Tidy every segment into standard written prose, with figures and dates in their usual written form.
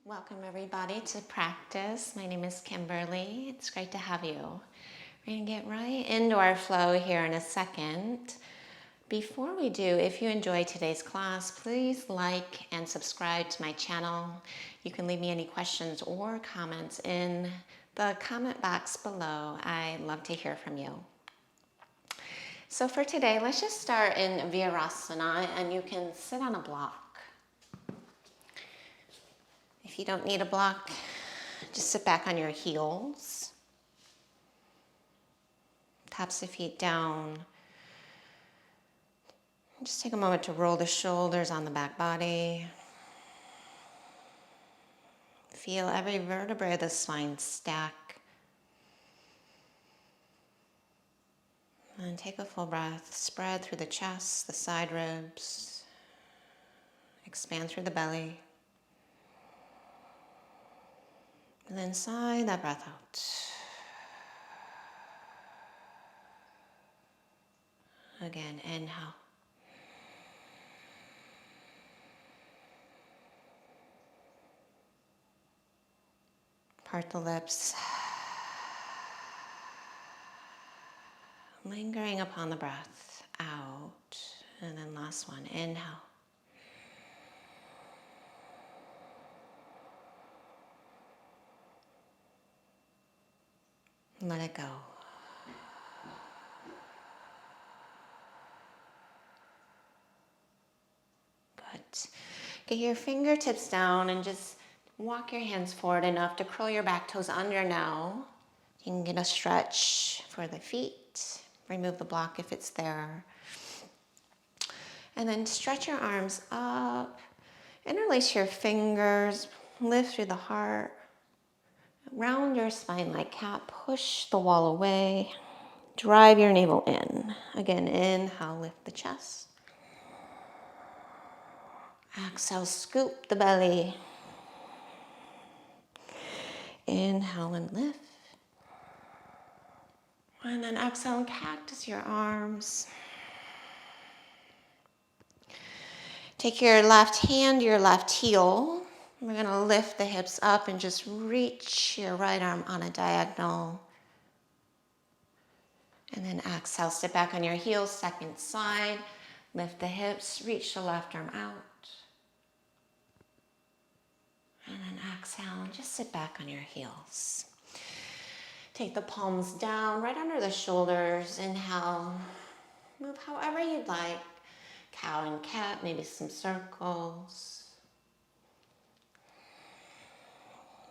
Welcome everybody to practice. My name is Kimberly. It's great to have you. We're going to get right into our flow here in a second. Before we do, if you enjoyed today's class, please like and subscribe to my channel. You can leave me any questions or comments in the comment box below. I love to hear from you. So for today, let's just start in Vinyasa, and you can sit on a block. If you don't need a block, just sit back on your heels. Taps the feet down. Just take a moment to roll the shoulders on the back body. Feel every vertebrae of the spine stack. And take a full breath. Spread through the chest, the side ribs. Expand through the belly. And then sigh that breath out. Again, inhale. Part the lips. Lingering upon the breath out. And then last one, inhale. Let it go. Good. Get your fingertips down and just walk your hands forward enough to curl your back toes under now. You can get a stretch for the feet. Remove the block if it's there. And then stretch your arms up. Interlace your fingers. Lift through the heart. Round your spine like cat, push the wall away, drive your navel in. Again, inhale, lift the chest. Exhale, scoop the belly. Inhale and lift. And then exhale and cactus your arms. Take your left hand to your left heel. We're going to lift the hips up and just reach your right arm on a diagonal. And then exhale, sit back on your heels, second side. Lift the hips, reach the left arm out. And then exhale, and just sit back on your heels. Take the palms down, right under the shoulders. Inhale, move however you'd like. Cow and cat, maybe some circles.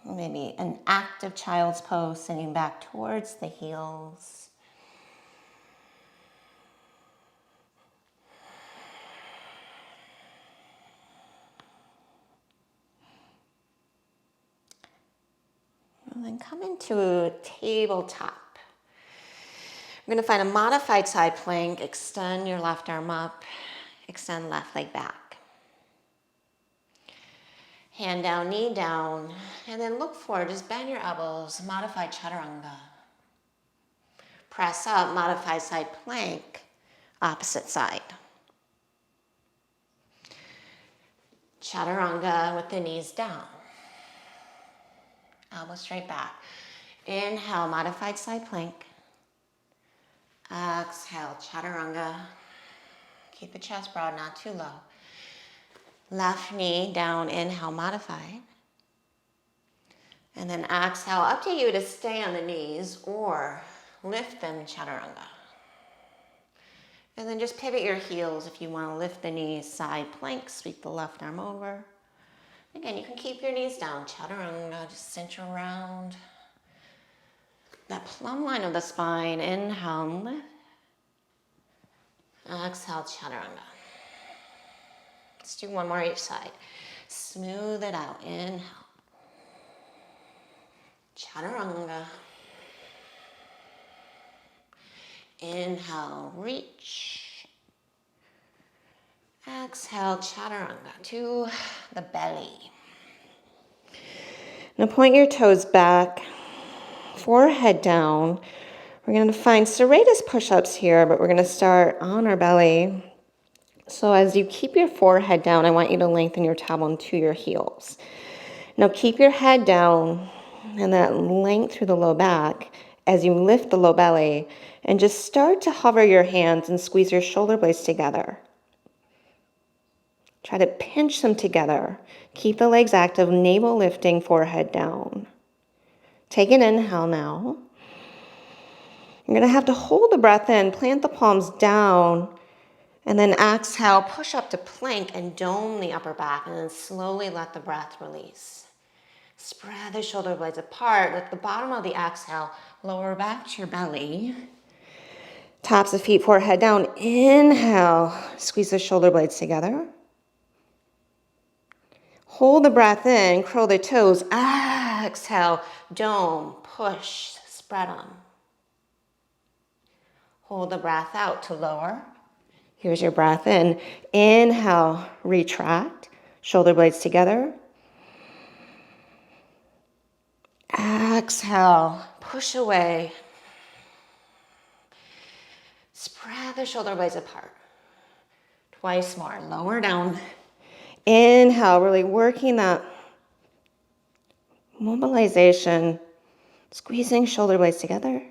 Maybe an active child's pose, sitting back towards the heels. And then come into a tabletop. We're going to find a modified side plank. Extend your left arm up. Extend left leg back. Hand down, knee down, and then look forward. Just bend your elbows, modified chaturanga. Press up, modified side plank, opposite side. Chaturanga with the knees down. Elbow straight back. Inhale, modified side plank. Exhale, chaturanga. Keep the chest broad, not too low. Left knee down, inhale, modified. And then exhale, up to you to stay on the knees or lift them, chaturanga. And then just pivot your heels if you want to lift the knees, side plank, sweep the left arm over. Again, you can keep your knees down, chaturanga, just center around that plumb line of the spine. Inhale, and lift. Exhale, chaturanga. Let's do one more each side. Smooth it out. Inhale. Chaturanga. Inhale, reach. Exhale, chaturanga to the belly. Now point your toes back, forehead down. We're going to find serratus push-ups here, but we're going to start on our belly. So as you keep your forehead down, I want you to lengthen your tailbone to your heels. Now keep your head down and that length through the low back as you lift the low belly, and just start to hover your hands and squeeze your shoulder blades together. Try to pinch them together. Keep the legs active, navel lifting, forehead down. Take an inhale now. You're going to have to hold the breath in, plant the palms down, and then exhale, push up to plank and dome the upper back, and then slowly let the breath release. Spread the shoulder blades apart. Lift the bottom of the exhale, lower back to your belly. Tops of feet, forehead down. Inhale, squeeze the shoulder blades together. Hold the breath in, curl the toes. Exhale, dome, push, spread them. Hold the breath out to lower. Here's your breath in. Inhale, retract, shoulder blades together. Exhale, push away. Spread the shoulder blades apart. Twice more, lower down. Inhale, really working that mobilization, squeezing shoulder blades together.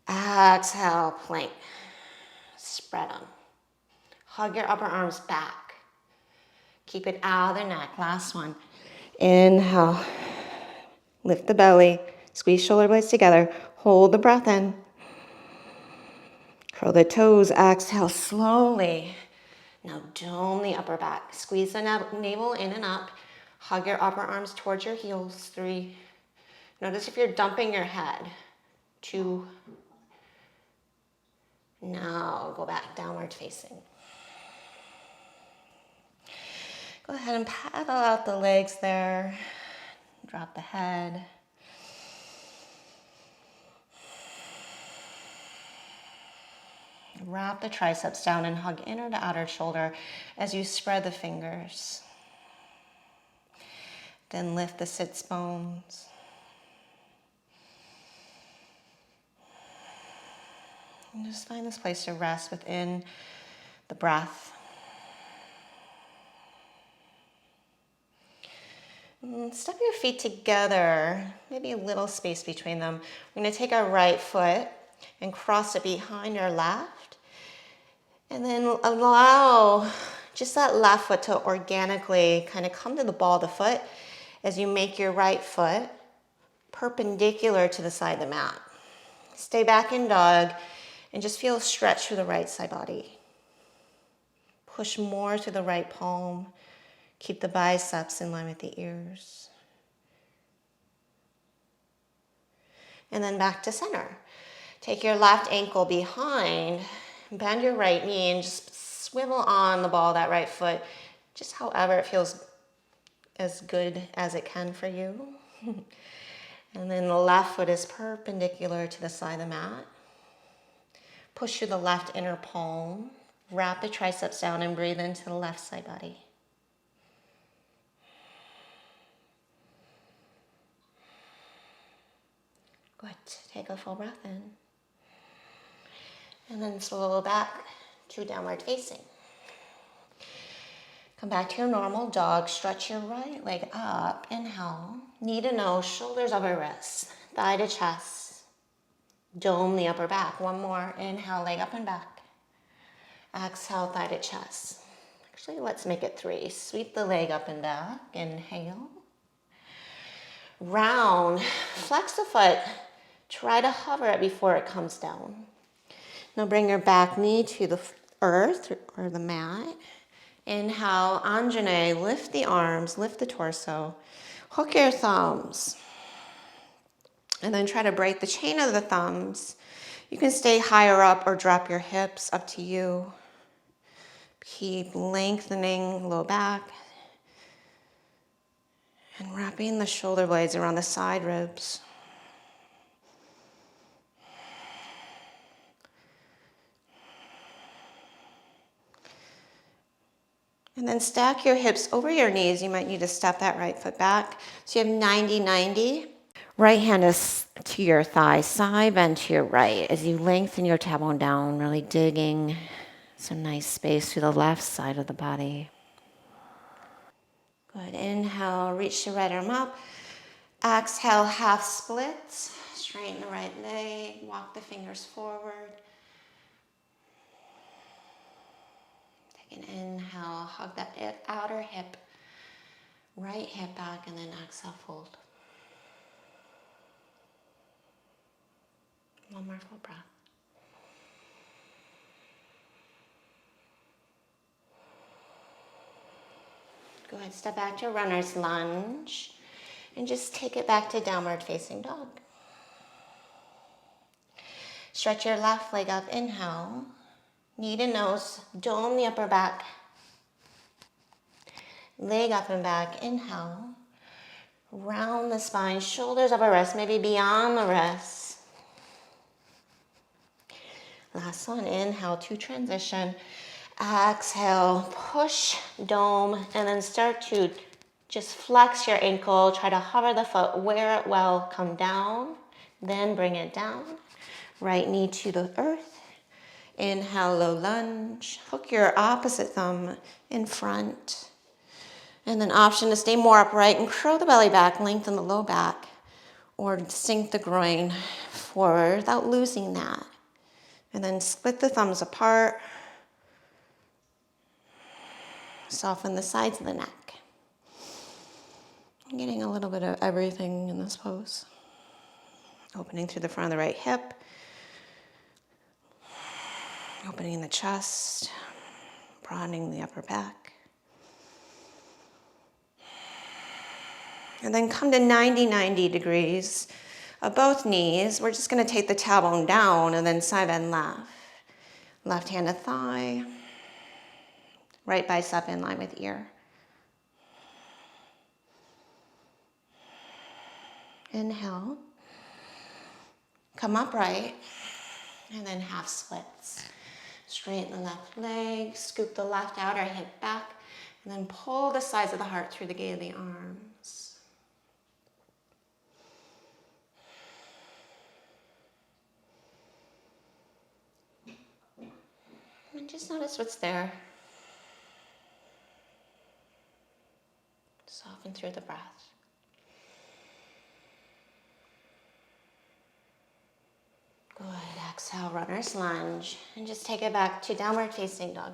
Exhale, plank. Spread them. Hug your upper arms back. Keep it out of the neck. Last one. Inhale. Lift the belly. Squeeze shoulder blades together. Hold the breath in. Curl the toes. Exhale slowly. Now dome the upper back. Squeeze the navel in and up. Hug your upper arms towards your heels. 3. Notice if you're dumping your head. 2. Now go back, downward facing. Go ahead and paddle out the legs there. Drop the head. Wrap the triceps down and hug inner to outer shoulder as you spread the fingers. Then lift the sits bones. And just find this place to rest within the breath. And step your feet together, maybe a little space between them. We're going to take our right foot and cross it behind our left. And then allow just that left foot to organically kind of come to the ball of the foot as you make your right foot perpendicular to the side of the mat. Stay back in dog and just feel a stretch through the right side body. Push more to the right palm. Keep the biceps in line with the ears. And then back to center. Take your left ankle behind, bend your right knee, and just swivel on the ball of that right foot, just however it feels as good as it can for you. And then the left foot is perpendicular to the side of the mat. Push through the left inner palm. Wrap the triceps down and breathe into the left side body. Good. Take a full breath in. And then slow back to downward facing. Come back to your normal dog. Stretch your right leg up. Inhale. Knee to nose, shoulders over wrists. Thigh to chest. Dome the upper back. One more. Inhale, leg up and back. Exhale, thigh to chest. Actually, let's make it 3. Sweep the leg up and back. Inhale. Round. Flex the foot. Try to hover it before it comes down. Now bring your back knee to the earth or the mat. Inhale, Anjane, lift the arms, lift the torso. Hook your thumbs. And then try to break the chain of the thumbs. You can stay higher up or drop your hips, up to you. Keep lengthening low back. And wrapping the shoulder blades around the side ribs. And then stack your hips over your knees. You might need to step that right foot back. So you have 90-90. Right hand is to your thigh, side bend to your right as you lengthen your tailbone down, really digging some nice space through the left side of the body. Good. Good, inhale, reach the right arm up. Exhale, half splits. Straighten the right leg, walk the fingers forward. Take an inhale, hug that outer hip, right hip back, and then exhale, fold. One more full breath. Go ahead, step back to runner's lunge, and just take it back to downward facing dog. Stretch your left leg up, inhale. Knee to nose, dome the upper back. Leg up and back, inhale. Round the spine, shoulders over wrist, maybe beyond the wrist. Last one, inhale to transition. Exhale, push, dome, and then start to just flex your ankle. Try to hover the foot, wear it well, come down, then bring it down. Right knee to the earth. Inhale, low lunge. Hook your opposite thumb in front. And then option to stay more upright and curl the belly back, lengthen the low back, or sink the groin forward without losing that. And then split the thumbs apart. Soften the sides of the neck. I'm getting a little bit of everything in this pose. Opening through the front of the right hip. Opening the chest. Broadening the upper back. And then come to 90-90 degrees of both knees. We're just going to take the tailbone down and then side bend left. Left hand to thigh. Right bicep in line with ear. Inhale. Come upright. And then half splits. Straighten the left leg. Scoop the left outer hip back. And then pull the sides of the heart through the gate of the arms. And just notice what's there. Soften through the breath. Good, exhale, runner's lunge. And just take it back to downward facing dog.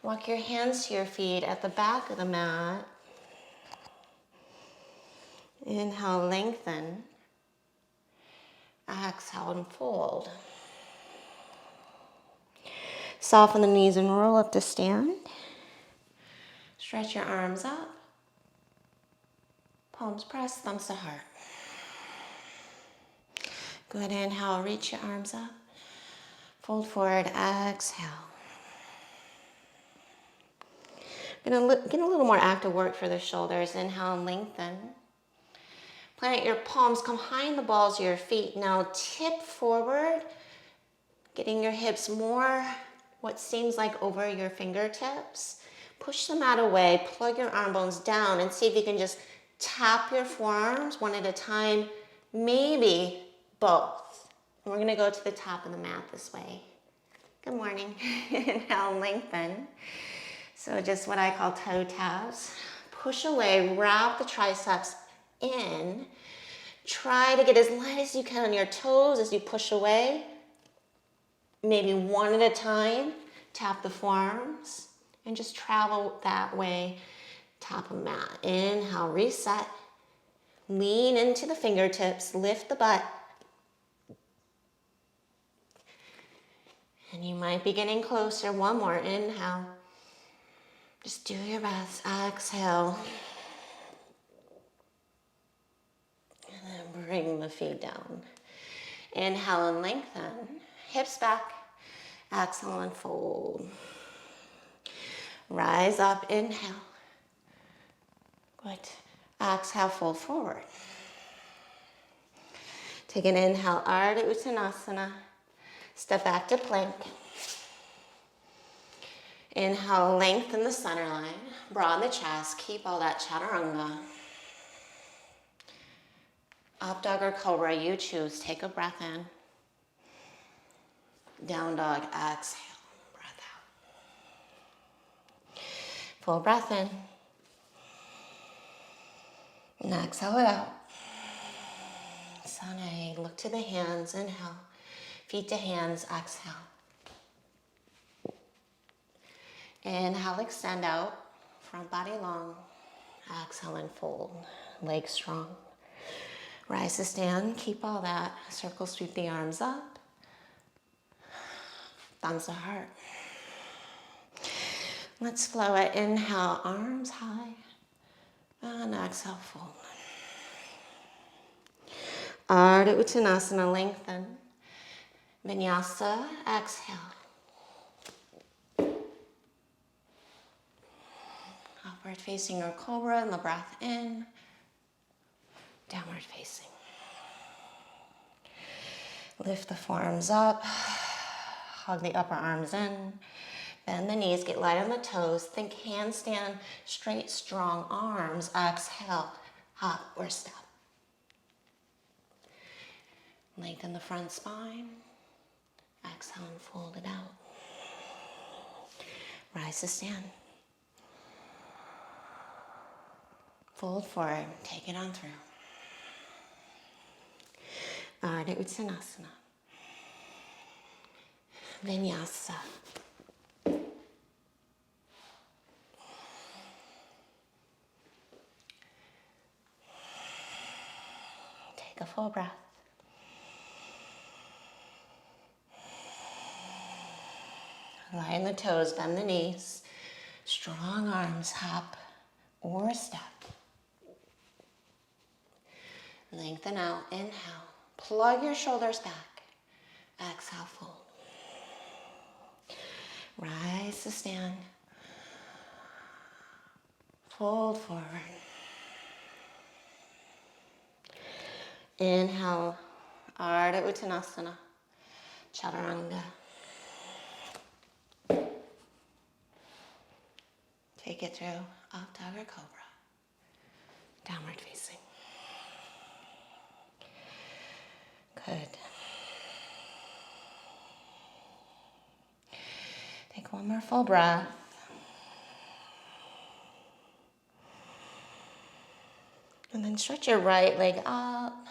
Walk your hands to your feet at the back of the mat. Inhale, lengthen. Exhale, and fold. Soften the knees and roll up to stand. Stretch your arms up. Palms pressed, thumbs to heart. Good, inhale, reach your arms up. Fold forward, exhale. Gonna get a little more active work for the shoulders. Inhale, lengthen. Plant your palms, come behind the balls of your feet. Now tip forward, getting your hips more what seems like over your fingertips. Push the mat away, plug your arm bones down, and see if you can just tap your forearms one at a time, maybe both. And we're gonna go to the top of the mat this way. Good morning. Inhale, lengthen. So just what I call toe taps. Push away, wrap the triceps in. Try to get as light as you can on your toes as you push away. Maybe one at a time. Tap the forearms and just travel that way. Top of the mat. Inhale, reset. Lean into the fingertips, lift the butt. And you might be getting closer. One more, inhale. Just do your best, exhale. And then bring the feet down. Inhale and lengthen. Hips back, exhale and fold. Rise up, inhale. Good. Exhale, fold forward. Take an inhale, Ardha Uttanasana. Step back to plank. Inhale, lengthen the center line. Broaden the chest. Keep all that chaturanga. Up dog or cobra, you choose. Take a breath in. Down dog, exhale. Breath out. Full breath in. And exhale it out. Sana, look to the hands, inhale. Feet to hands, exhale. Inhale, extend out. Front body long. Exhale and fold. Legs strong. Rise to stand. Keep all that. Circle, sweep the arms up. Thumbs to heart. Let's flow it. Inhale, arms high. And exhale, fold. Ardha Uttanasana, lengthen. Vinyasa, exhale. Upward facing or cobra, and the breath in. Downward facing. Lift the forearms up. Hug the upper arms in. Bend the knees, get light on the toes. Think handstand, straight, strong arms. Exhale, hop or step. Lengthen the front spine. Exhale and fold it out. Rise to stand. Fold forward, take it on through. Ardha Uttanasana. Vinyasa. Take a full breath. Line the toes, bend the knees. Strong arms, hop or step. Lengthen out, inhale. Plug your shoulders back. Exhale, fold. Rise to stand. Fold forward. Inhale, Ardha Uttanasana, Chaturanga. Take it through, up dog or cobra. Downward facing. Good. Take one more full breath. And then stretch your right leg up.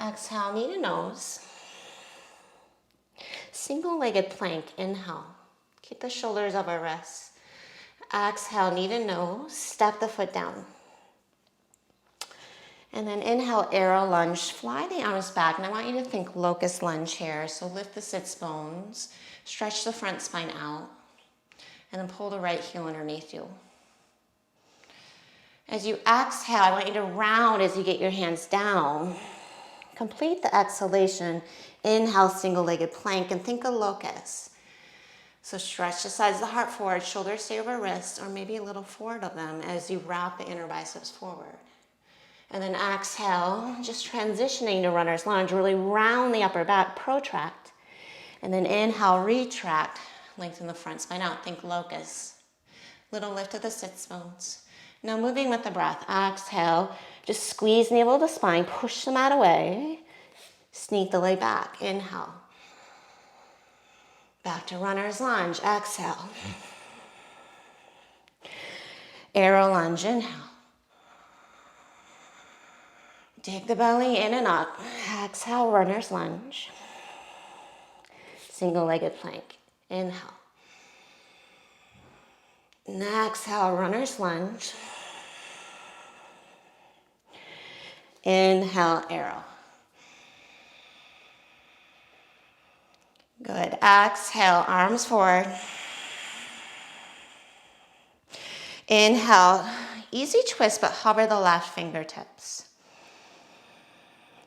Exhale, knee to nose. Single-legged plank, inhale. Keep the shoulders over wrists. Exhale, knee to nose. Step the foot down. And then inhale, arrow lunge. Fly the arms back. And I want you to think locust lunge here. So lift the sits bones. Stretch the front spine out. And then pull the right heel underneath you. As you exhale, I want you to round as you get your hands down. Complete the exhalation. Inhale, single-legged plank, and think of locust. So stretch the sides of the heart forward, shoulders stay over wrists, or maybe a little forward of them as you wrap the inner biceps forward. And then exhale, just transitioning to runner's lunge, really round the upper back, protract. And then inhale, retract, lengthen the front spine out, think locust. Little lift of the sits bones. Now moving with the breath, exhale, just squeeze navel to spine, push the mat away, sneak the leg back, inhale. Back to runner's lunge, exhale. Arrow lunge, inhale. Dig the belly in and up, exhale, runner's lunge. Single-legged plank, inhale. And exhale, runner's lunge. Inhale, arrow. Good. Exhale, arms forward. Inhale, easy twist, but hover the left fingertips.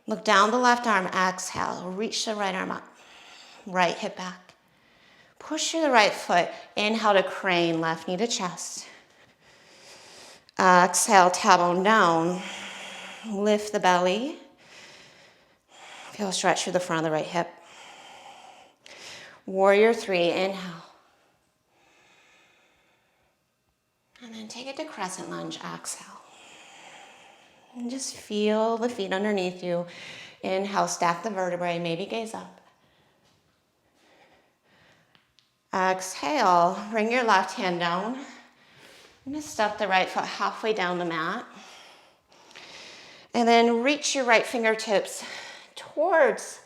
Look down the left arm, exhale. Reach the right arm up. Right hip back. Push through the right foot. Inhale to crane, left knee to chest. Exhale, tailbone down. Lift the belly. Feel a stretch through the front of the right hip. Warrior 3, inhale. And then take it to crescent lunge, exhale. And just feel the feet underneath you. Inhale, stack the vertebrae, maybe gaze up. Exhale, bring your left hand down. I'm going to step the right foot halfway down the mat. And then reach your right fingertips towards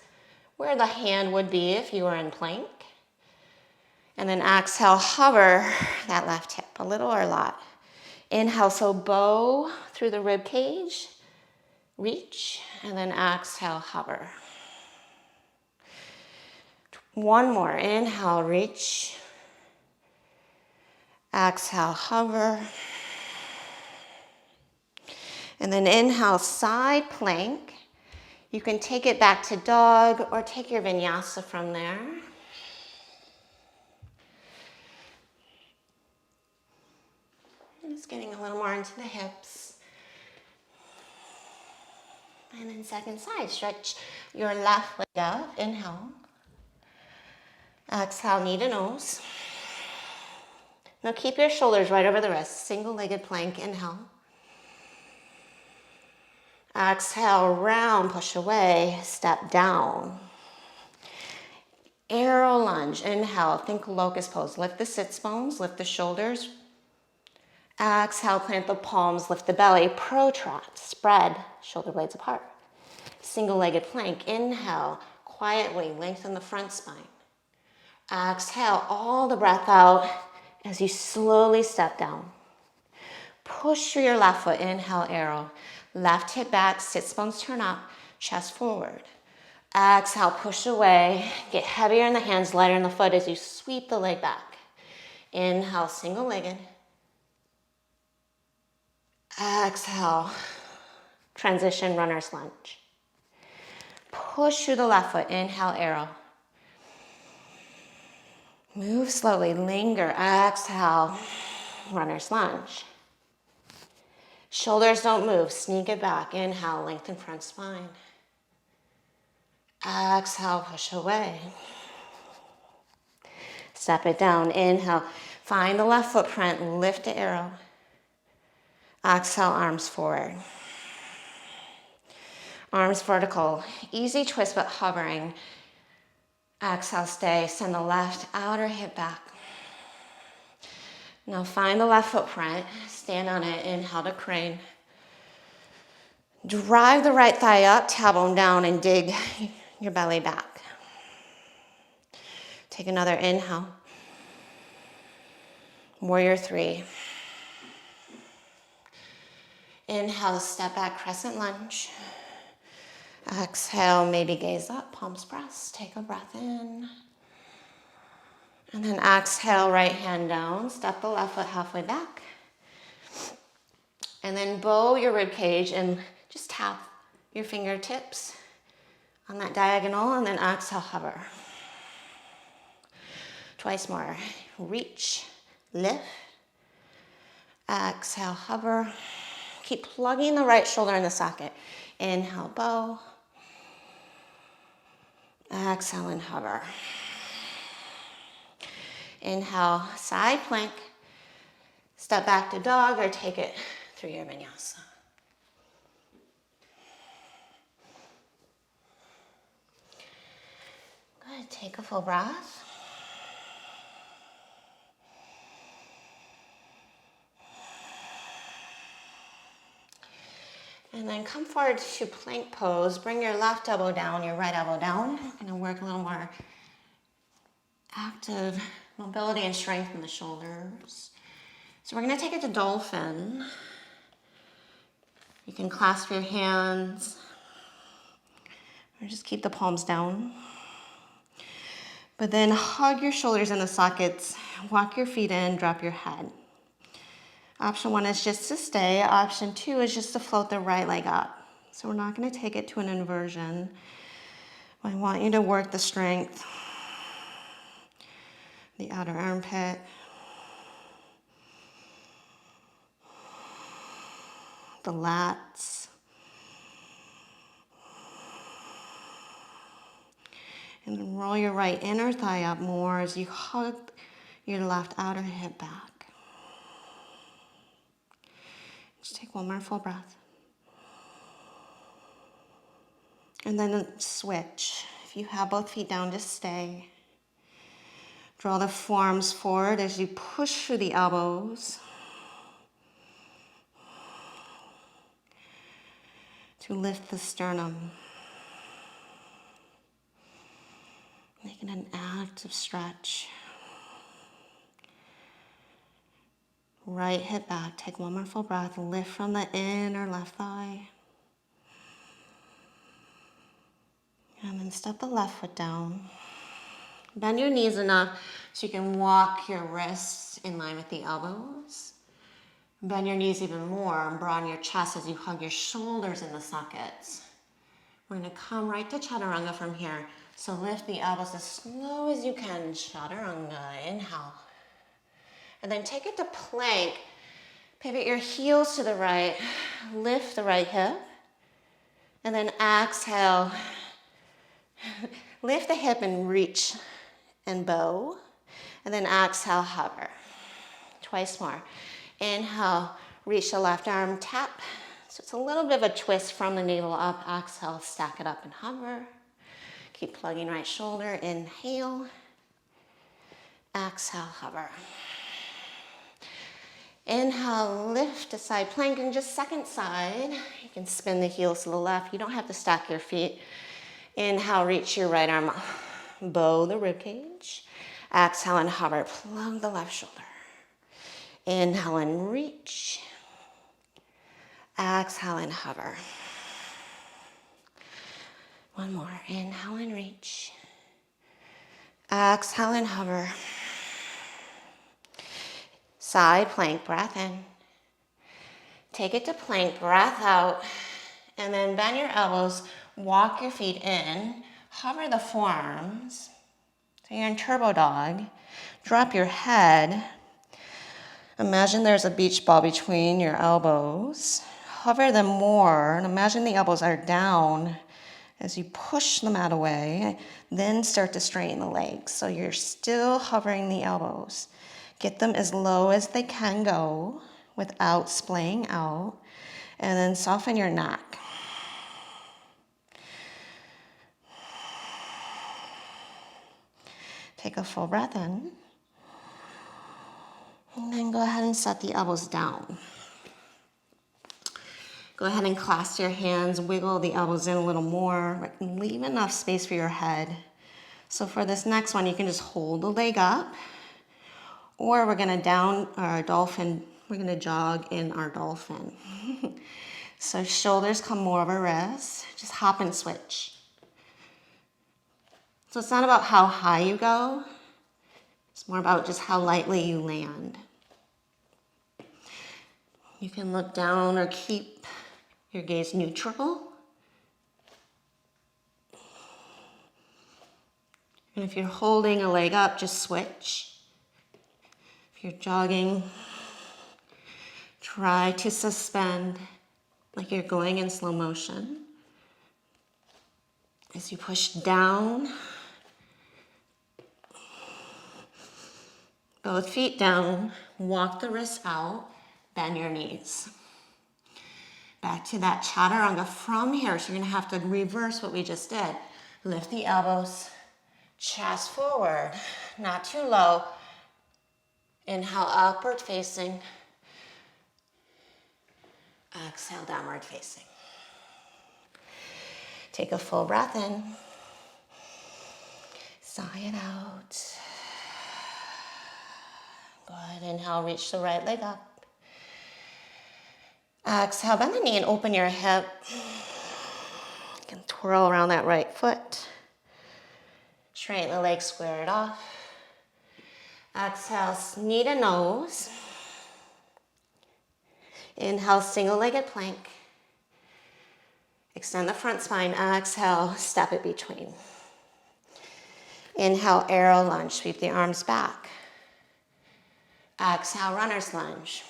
where the hand would be if you were in plank. And then exhale, hover that left hip, a little or a lot. Inhale, so bow through the rib cage, reach, and then exhale, hover. One more, inhale, reach. Exhale, hover. And then inhale, side plank. You can take it back to dog or take your vinyasa from there. Just getting a little more into the hips. And then second side, stretch your left leg up, inhale. Exhale, knee to nose. Now keep your shoulders right over the wrists, single-legged plank, inhale. Exhale, round, push away, step down. Arrow lunge, inhale, think locust pose. Lift the sits bones, lift the shoulders. Exhale, plant the palms, lift the belly, protract, spread, shoulder blades apart. Single-legged plank, inhale, quietly lengthen the front spine. Exhale, all the breath out as you slowly step down. Push through your left foot, inhale, arrow. Left hip back, sits bones turn up, chest forward. Exhale, push away. Get heavier in the hands, lighter in the foot as you sweep the leg back. Inhale, single-legged. Exhale, transition runner's lunge. Push through the left foot, inhale, arrow. Move slowly, linger, exhale, runner's lunge. Shoulders don't move, sneak it back. Inhale, lengthen front spine. Exhale, push away. Step it down, inhale. Find the left footprint, lift the arrow. Exhale, arms forward. Arms vertical, easy twist but hovering. Exhale, stay, send the left outer hip back. Now find the left footprint, stand on it, inhale to crane. Drive the right thigh up, tailbone down, and dig your belly back. Take another inhale. Warrior three. Inhale, step back, crescent lunge. Exhale, maybe gaze up, palms pressed. Take a breath in. And then exhale, right hand down. Step the left foot halfway back. And then bow your rib cage and just tap your fingertips on that diagonal, and then exhale, hover. Twice more. Reach, lift. Exhale, hover. Keep plugging the right shoulder in the socket. Inhale, bow. Exhale and hover. Inhale, side plank. Step back to dog or take it through your vinyasa. Good, take a full breath. And then come forward to plank pose. Bring your left elbow down, your right elbow down. We're gonna work a little more active mobility and strength in the shoulders. So we're gonna take it to dolphin. You can clasp your hands or just keep the palms down. But then hug your shoulders in the sockets, walk your feet in, drop your head. Option one is just to stay. Option two is just to float the right leg up. So we're not gonna take it to an inversion. I want you to work the strength, the outer armpit, the lats, and then roll your right inner thigh up more as you hug your left outer hip back. Just take one more full breath. And then switch. If you have both feet down, just stay. Draw the forearms forward as you push through the elbows to lift the sternum. Making an active stretch. Right hip back. Take one more full breath. Lift from the inner left thigh. And then step the left foot down. Bend your knees enough so you can walk your wrists in line with the elbows. Bend your knees even more and broaden your chest as you hug your shoulders in the sockets. We're going to come right to chaturanga from here. So lift the elbows as slow as you can. Chaturanga, inhale. And then take it to plank. Pivot your heels to the right. Lift the right hip. And then exhale. Lift the hip and reach and bow. And then exhale, hover. Twice more. Inhale, reach the left arm, tap. So it's a little bit of a twist from the navel up. Exhale, stack it up and hover. Keep plugging right shoulder. Inhale. Exhale, hover. Inhale, lift to side plank and just second side. You can spin the heels to the left. You don't have to stack your feet. Inhale, reach your right arm up. Bow the ribcage. Exhale and hover. Plug the left shoulder. Inhale and reach. Exhale and hover. One more. Inhale and reach. Exhale and hover. Side plank, breath in. Take it to plank, breath out. And then bend your elbows, walk your feet in, hover the forearms. So you're in turbo dog. Drop your head. Imagine there's a beach ball between your elbows. Hover them more, and imagine the elbows are down as you push the mat away. Then start to straighten the legs. So you're still hovering the elbows. Get them as low as they can go without splaying out. And then soften your neck. Take a full breath in. And then go ahead and set the elbows down. Go ahead and clasp your hands, wiggle the elbows in a little more, but leave enough space for your head. So for this next one, you can just hold the leg up, or we're gonna down our dolphin, we're gonna jog in our dolphin. So shoulders come more over wrists, just hop and switch. So it's not about how high you go, it's more about just how lightly you land. You can look down or keep your gaze neutral. And if you're holding a leg up, just switch. If you're jogging, try to suspend like you're going in slow motion. As you push down, both feet down, walk the wrists out, bend your knees. Back to that chaturanga from here. So you're gonna have to reverse what we just did. Lift the elbows, chest forward, not too low. Inhale, upward facing. Exhale, downward facing. Take a full breath in. Sigh it out. Go ahead, inhale, reach the right leg up. Exhale, bend the knee and open your hip. You can twirl around that right foot. Straighten the leg, square it off. Exhale, knee to nose. Inhale, single-legged plank. Extend the front spine. Exhale, step it between. Inhale, arrow lunge. Sweep the arms back. Exhale, runner's lunge.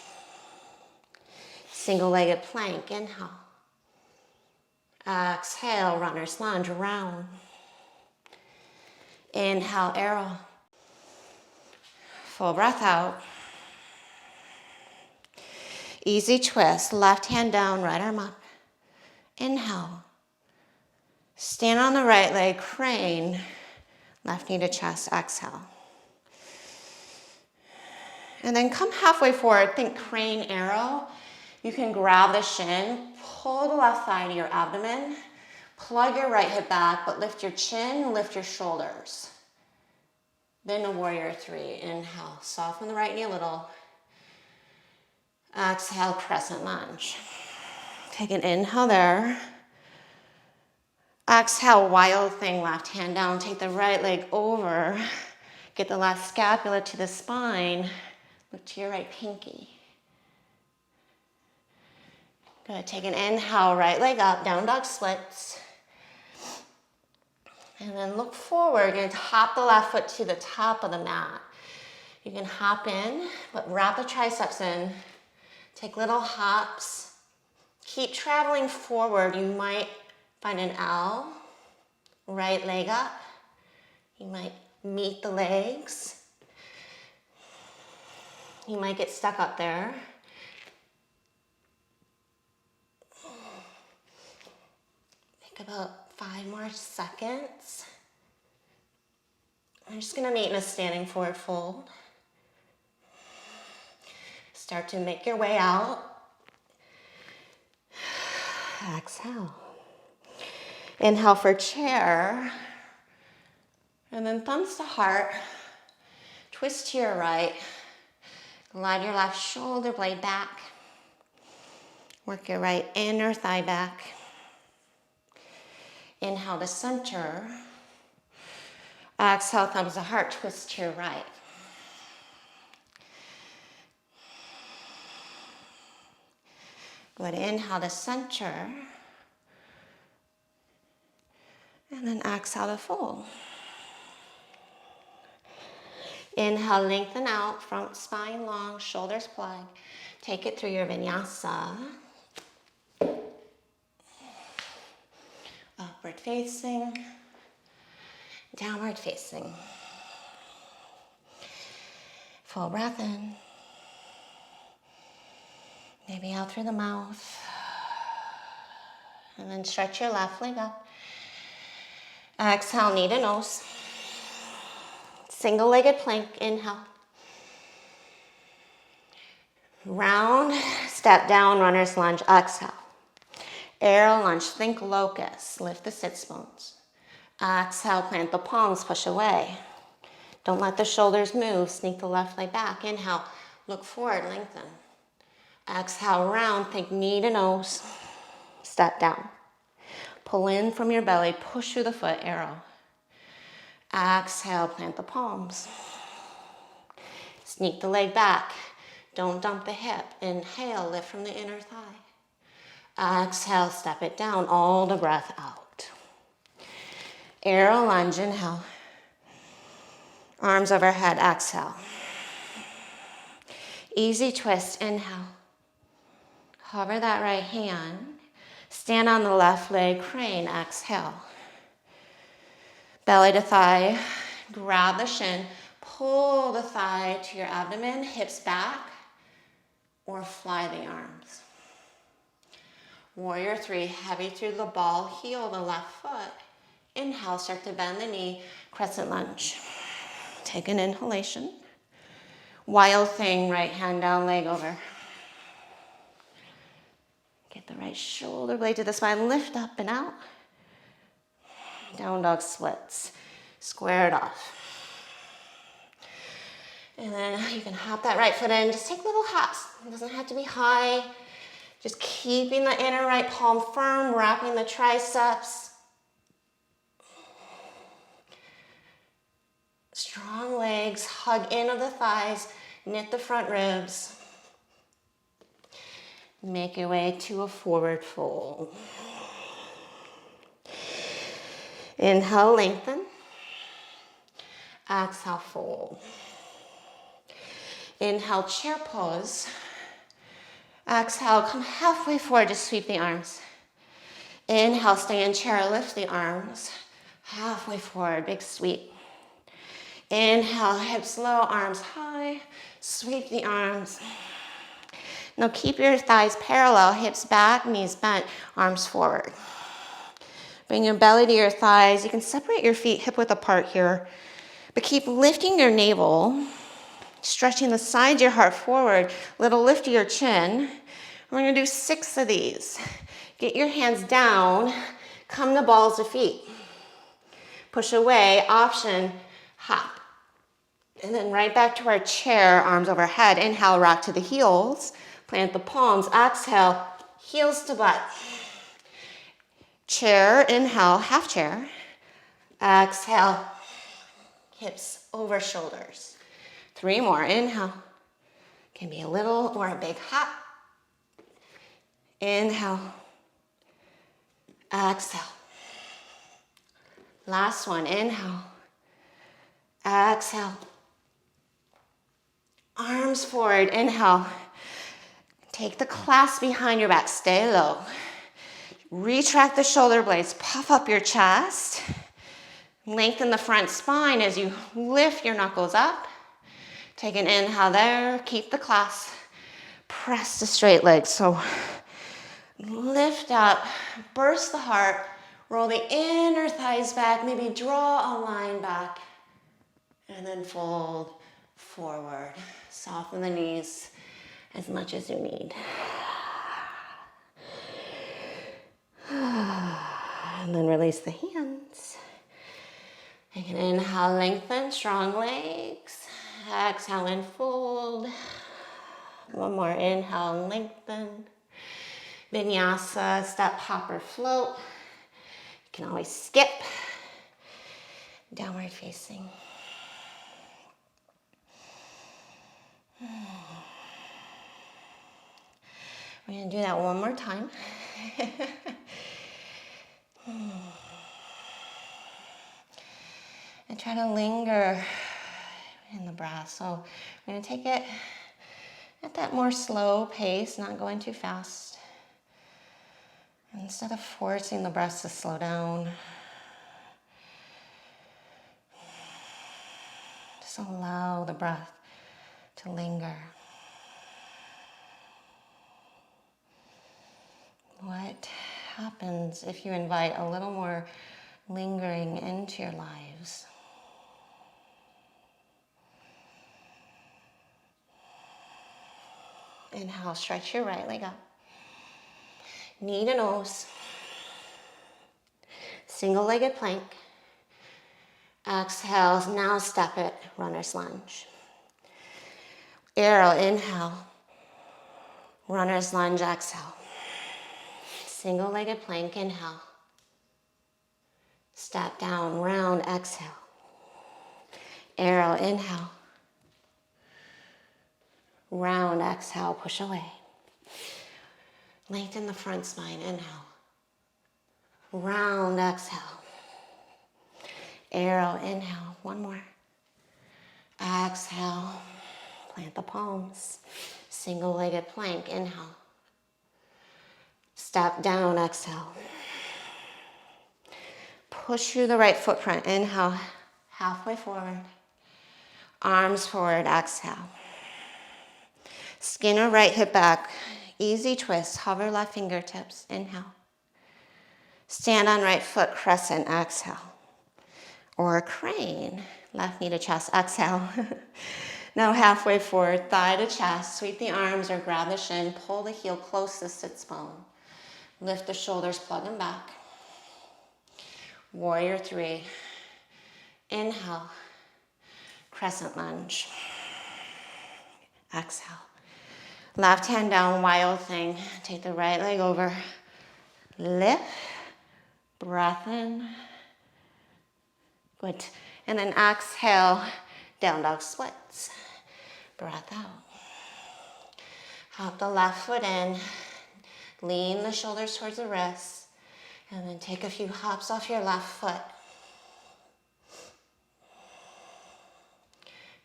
Single-legged plank, inhale. Exhale, runner's lunge, round. Inhale, arrow. Full breath out. Easy twist, left hand down, right arm up. Inhale. Stand on the right leg, crane. Left knee to chest, exhale. And then come halfway forward, think crane arrow. You can grab the shin, pull the left thigh to your abdomen, plug your right hip back, but lift your chin, lift your shoulders. Then a warrior three. Inhale, soften the right knee a little. Exhale, crescent lunge. Take an inhale there. Exhale, wild thing, left hand down. Take the right leg over. Get the left scapula to the spine. Look to your right pinky. Good, take an inhale, right leg up, down dog splits. And then look forward, you're gonna hop the left foot to the top of the mat. You can hop in, but wrap the triceps in. Take little hops. Keep traveling forward. You might find an L, right leg up. You might meet the legs. You might get stuck up there. Think about 5 more seconds. I'm just gonna meet in a standing forward fold. Start to make your way out. Exhale. Inhale for chair. And then thumbs to heart. Twist to your right. Glide your left shoulder blade back. Work your right inner thigh back. Inhale to center. Exhale, thumbs to heart, twist to your right. Good, inhale to center. And then exhale to fold. Inhale, lengthen out, front spine long, shoulders plug. Take it through your vinyasa. Upward facing, downward facing. Full breath in. Maybe out through the mouth. And then stretch your left leg up. Exhale, knee to nose. Single-legged plank, inhale. Round, step down, runner's lunge, exhale. Arrow lunge, think locust, lift the sits bones. Exhale, plant the palms, push away. Don't let the shoulders move, sneak the left leg back. Inhale, look forward, lengthen. Exhale, round, think knee to nose, step down. Pull in from your belly, push through the foot, arrow. Exhale, plant the palms. Sneak the leg back. Don't dump the hip. Inhale, lift from the inner thigh. Exhale, step it down, all the breath out. Arrow lunge, inhale. Arms overhead, exhale. Easy twist, inhale. Hover that right hand. Stand on the left leg, crane, exhale. Belly to thigh, grab the shin, pull the thigh to your abdomen, hips back, or fly the arms. Warrior three, heavy through the ball, heel the left foot. Inhale, start to bend the knee, crescent lunge. Take an inhalation. Wild thing, right hand down, leg over. Get the right shoulder blade to the spine, lift up and out. Down dog splits, square it off. And then you can hop that right foot in, just take little hops. It doesn't have to be high. Just keeping the inner right palm firm, wrapping the triceps. Strong legs, hug into the thighs, knit the front ribs. Make your way to a forward fold. Inhale, lengthen. Exhale, fold. Inhale, chair pose. Exhale, come halfway forward, just sweep the arms. Inhale, stay in chair, lift the arms. Halfway forward, big sweep. Inhale, hips low, arms high. Sweep the arms. Now keep your thighs parallel, hips back, knees bent, arms forward. Bring your belly to your thighs. You can separate your feet hip width apart here, but keep lifting your navel. Stretching the sides of your heart forward, little lift of your chin. We're gonna do 6 of these. Get your hands down, come to balls of feet. Push away, option, hop. And then right back to our chair, arms overhead. Inhale, rock to the heels. Plant the palms, exhale, heels to butt. Chair, inhale, half chair. Exhale, hips over shoulders. 3 more, inhale. Can be a little or a big hop. Inhale, exhale. Last one, inhale, exhale. Arms forward, inhale. Take the clasp behind your back, stay low. Retract the shoulder blades, puff up your chest. Lengthen the front spine as you lift your knuckles up. Take an inhale there, keep the clasp. Press the straight legs, so lift up, burst the heart, roll the inner thighs back, maybe draw a line back, and then fold forward. Soften the knees as much as you need. And then release the hands. Take an inhale, lengthen, strong legs. Exhale and fold. One more inhale, lengthen. Vinyasa, step, hop, or float. You can always skip. Downward facing. We're going to do that one more time. And try to linger in the breath. So we're going to take it at that more slow pace, not going too fast. And instead of forcing the breath to slow down, just allow the breath to linger. What happens if you invite a little more lingering into your lives? Inhale, stretch your right leg up. Knee to nose. Single-legged plank. Exhale, now step it, runner's lunge. Arrow, inhale. Runner's lunge, exhale. Single-legged plank, inhale. Step down, round, exhale. Arrow, inhale. Round, exhale, push away. Lengthen the front spine, inhale. Round, exhale. Arrow, inhale, one more. Exhale, plant the palms. Single-legged plank, inhale. Step down, exhale. Push through the right footprint, inhale, halfway forward. Arms forward, exhale. Skin or right hip back, easy twist, hover left fingertips, inhale. Stand on right foot, crescent, exhale. Or crane, left knee to chest, exhale. Now halfway forward, thigh to chest, sweep the arms or grab the shin, pull the heel close to sits bone. Lift the shoulders, plug them back. Warrior 3. Inhale, crescent lunge. Exhale. Left hand down, wild thing. Take the right leg over. Lift, breath in. Good. And then exhale, down dog splits. Breath out. Hop the left foot in. Lean the shoulders towards the wrists. And then take a few hops off your left foot.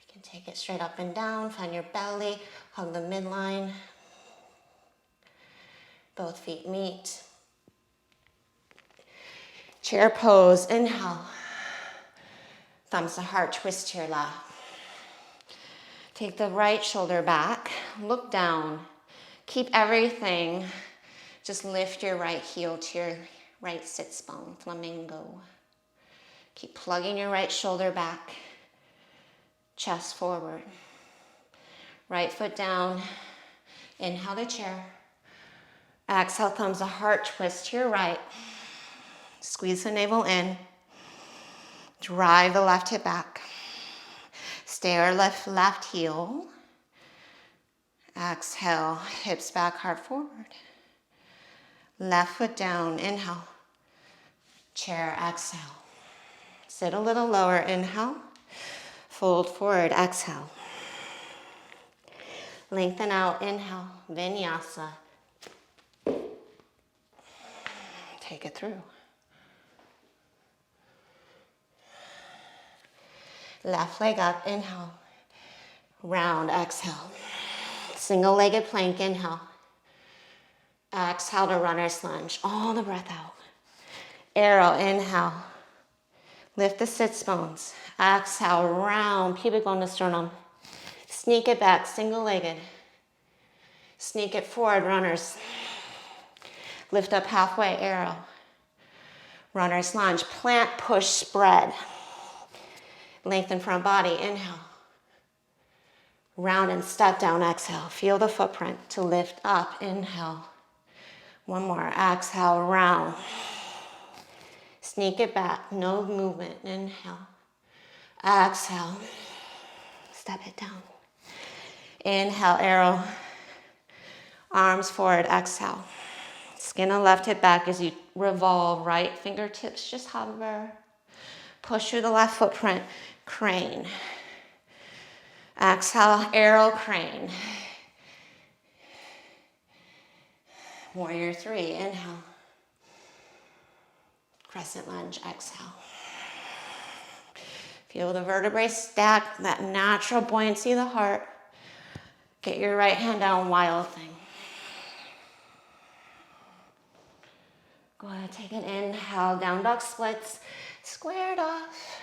You can take it straight up and down. Find your belly. Hug the midline. Both feet meet. Chair pose. Inhale. Thumbs to heart. Twist to your left. Take the right shoulder back. Look down. Keep everything. Just lift your right heel to your right sits bone. Flamingo. Keep plugging your right shoulder back. Chest forward. Right foot down. Inhale to chair. Exhale, thumbs to heart, twist to your right. Squeeze the navel in. Drive the left hip back. Stay or lift left heel. Exhale, hips back, heart forward. Left foot down, inhale. Chair, exhale. Sit a little lower, inhale. Fold forward, exhale. Lengthen out, inhale, Vinyasa. Take it through. Left leg up, inhale. Round, exhale. Single-legged plank, inhale. Exhale to runner's lunge, all the breath out. Arrow, inhale. Lift the sits bones. Exhale, round, pubic bone to sternum. Sneak it back, single-legged. Sneak it forward, runners. Lift up halfway, arrow. Runner's lunge, plant, push, spread. Lengthen front body, inhale. Round and step down, exhale. Feel the footprint to lift up, inhale. One more, exhale, round. Sneak it back, no movement, inhale. Exhale, step it down. Inhale, arrow. Arms forward, exhale. Skin of left hip back as you revolve, right fingertips just hover. Push through the left footprint, crane. Exhale, arrow, crane. Warrior three, inhale. Crescent lunge, exhale. Feel the vertebrae stack, that natural buoyancy of the heart. Get your right hand down, wild thing. Go ahead, take an inhale, down dog splits, squared off.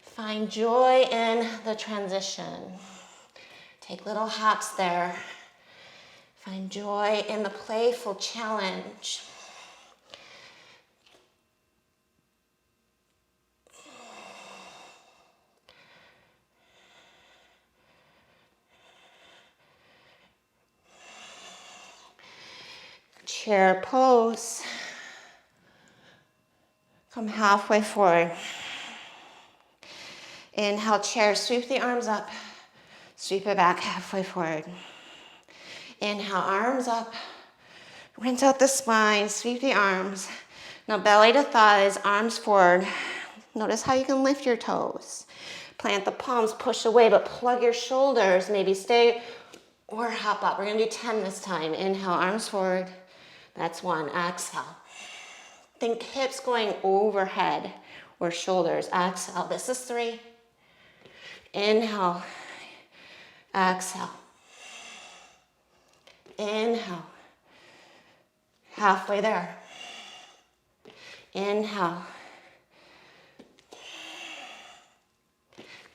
Find joy in the transition. Take little hops there. Find joy in the playful challenge. Chair pose. Come halfway forward. Inhale, chair, sweep the arms up. Sweep it back halfway forward. Inhale, arms up. Rinse out the spine, sweep the arms. Now belly to thighs, arms forward. Notice how you can lift your toes. Plant the palms, push away, but plug your shoulders. Maybe stay or hop up. We're gonna do 10 this time. Inhale, arms forward. That's one, exhale. Think hips going overhead or shoulders. Exhale, this is 3. Inhale, exhale. Inhale, halfway there. Inhale.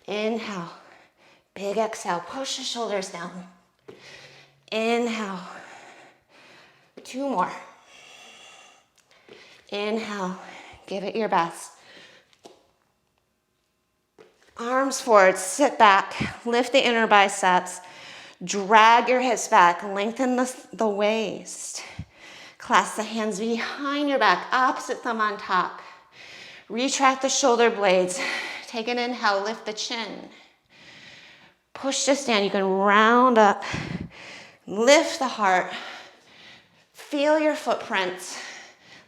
Inhale, big exhale, push the shoulders down. Inhale, 2 more. Inhale, give it your best. Arms forward, sit back, lift the inner biceps, drag your hips back, lengthen the waist. Clasp the hands behind your back, opposite thumb on top. Retract the shoulder blades. Take an inhale, lift the chin. Push to stand, you can round up, lift the heart. Feel your footprints.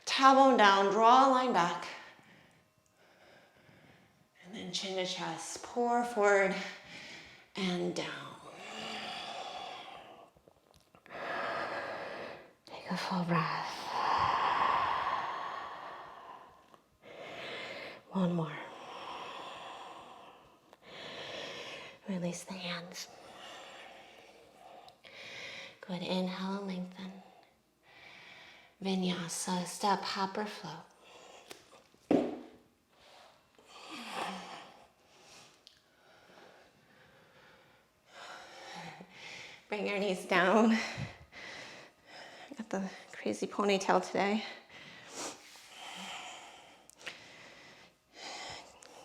Tailbone down, draw a line back. And then chin to chest, pour forward and down. Take a full breath. One more. Release the hands. Good, inhale and lengthen. Vinyasa, step, hop or float. Bring your knees down. Got the crazy ponytail today.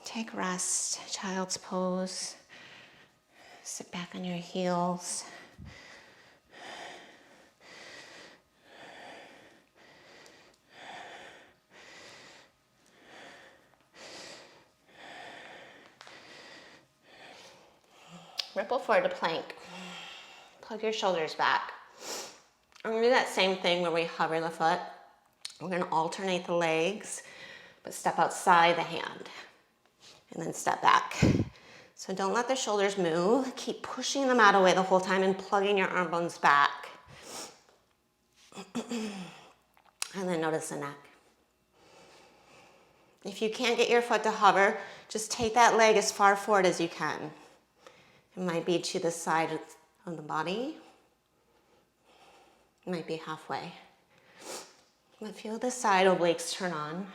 Take rest, child's pose. Sit back on your heels. Ripple forward to plank. Plug your shoulders back. I'm gonna do that same thing where we hover the foot. We're gonna alternate the legs, but step outside the hand and then step back. So don't let the shoulders move. Keep pushing the mat away the whole time and plugging your arm bones back. And then notice the neck. If you can't get your foot to hover, just take that leg as far forward as you can. It might be to the side of the body. It might be halfway. But feel the side obliques turn on.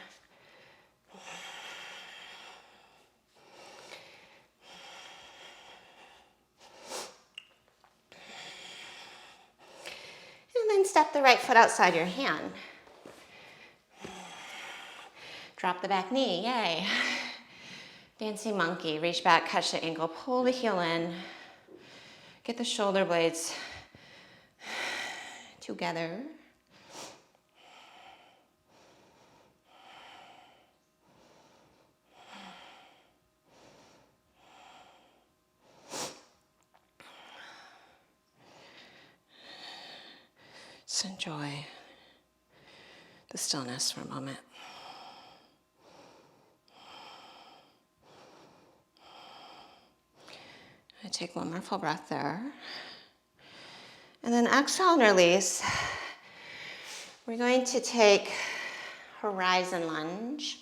And then step the right foot outside your hand. Drop the back knee, yay. Dancing monkey, reach back, catch the ankle, pull the heel in. Get the shoulder blades together. Just enjoy the stillness for a moment. I take one more full breath there. And then exhale and release. We're going to take horizon lunge.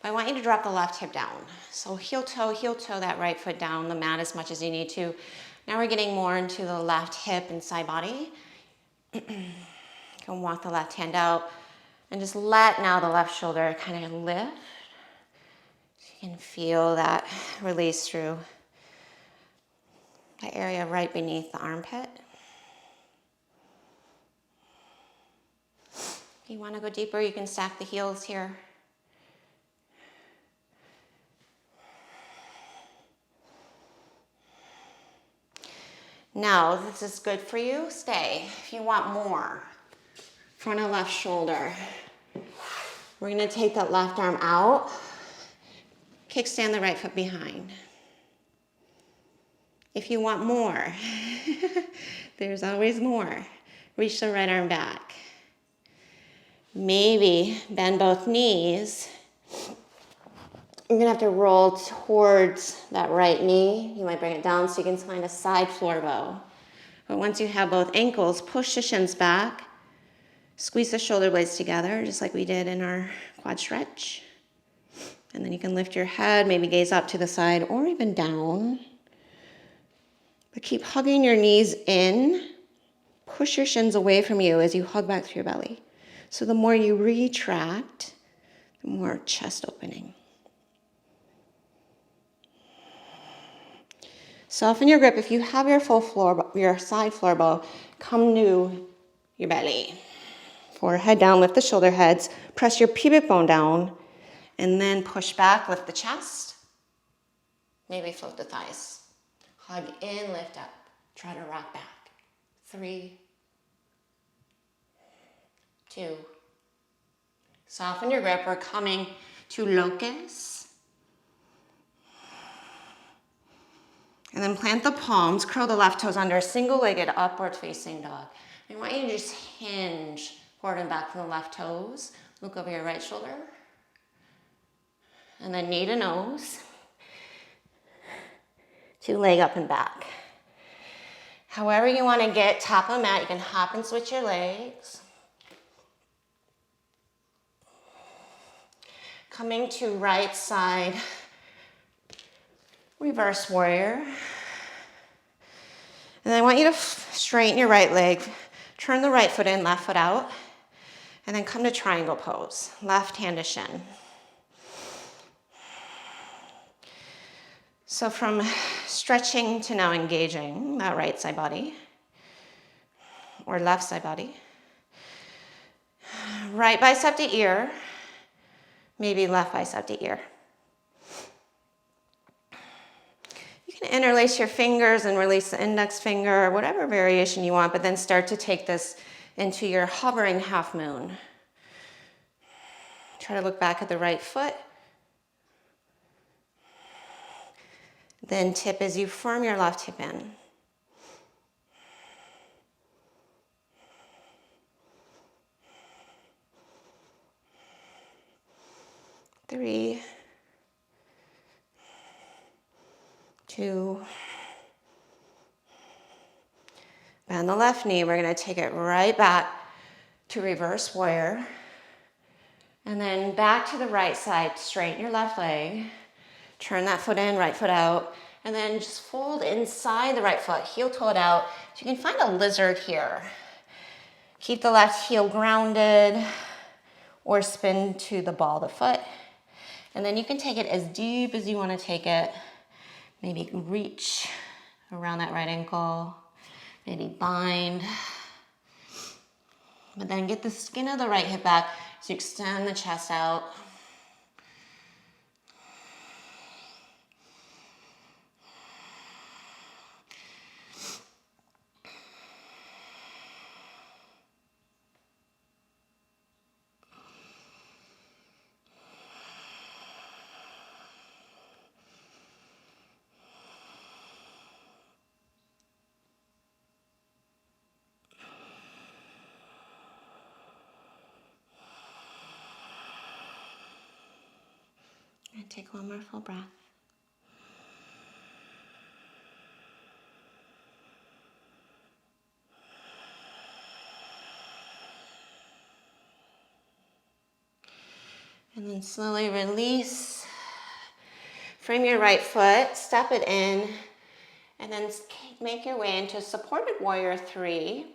But I want you to drop the left hip down. So heel toe that right foot down the mat as much as you need to. Now we're getting more into the left hip and side body. You can walk the left hand out and just let now the left shoulder kind of lift. You can feel that release through the area right beneath the armpit. If you want to go deeper, you can stack the heels here. Now, this is good for you, stay. If you want more, front of left shoulder. We're gonna take that left arm out, kickstand the right foot behind. If you want more, there's always more. Reach the right arm back. Maybe bend both knees. You're gonna have to roll towards that right knee. You might bring it down so you can find a side floor bow. But once you have both ankles, push the shins back. Squeeze the shoulder blades together, just like we did in our quad stretch. And then you can lift your head, maybe gaze up to the side or even down. But keep hugging your knees in. Push your shins away from you as you hug back through your belly. So the more you retract, the more chest opening. Soften your grip. If you have your full floor, your side floor bow, come to your belly. Forehead down, lift the shoulder heads, press your pubic bone down, and then push back, lift the chest. Maybe float the thighs. Hug in, lift up. Try to rock back. 3, 2. Soften your grip. We're coming to locust. And then plant the palms, curl the left toes under, single-legged upward facing dog. I want you to just hinge forward and back from the left toes. Look over your right shoulder. And then knee to nose. 2 leg up and back. However you want to get top of the mat, you can hop and switch your legs. Coming to right side, reverse warrior. And I want you to straighten your right leg, turn the right foot in, left foot out, and then come to triangle pose, left hand to shin. So from stretching to now engaging that right side body, or left side body. Right bicep to ear, maybe left bicep to ear. You can Interlace your fingers and release the index finger, or whatever variation you want, but then start to take this into your hovering half moon. Try to look back at the right foot. Then tip as you firm your left hip in. 3, 2, bend the left knee. We're going to take it right back to reverse warrior. And then back to the right side, straighten your left leg. Turn that foot in, right foot out. And then just fold inside the right foot, heel toe it out. So you can find a lizard here. Keep the left heel grounded or spin to the ball of the foot. And then you can take it as deep as you want to take it. Maybe reach around that right ankle. Maybe bind. But then get the skin of the right hip back so you extend the chest out. And take one more full breath. And then slowly release. Frame your right foot, step it in, and then make your way into supported warrior 3.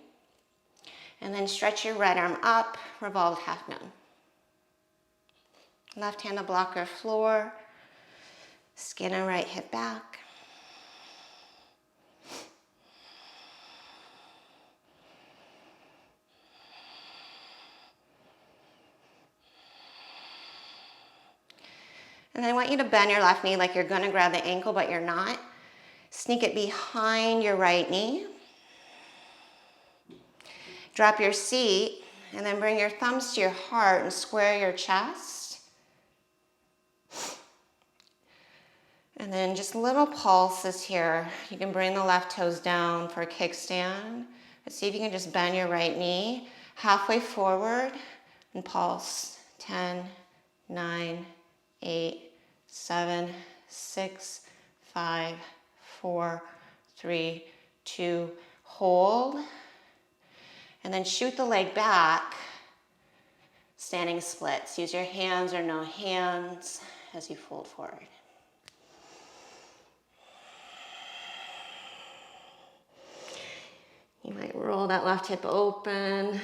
And then stretch your right arm up, revolved half moon. Left hand to blocker floor, skin and right hip back. And then I want you to bend your left knee like you're going to grab the ankle, but you're not. Sneak it behind your right knee. Drop your seat, and then bring your thumbs to your heart and square your chest. And then just little pulses here. You can bring the left toes down for a kickstand. But see if you can just bend your right knee halfway forward and pulse. 10, 9, 8, 7, 6, 5, 4, 3, 2, hold. And then shoot the leg back, standing splits. Use your hands or no hands as you fold forward. You might roll that left hip open.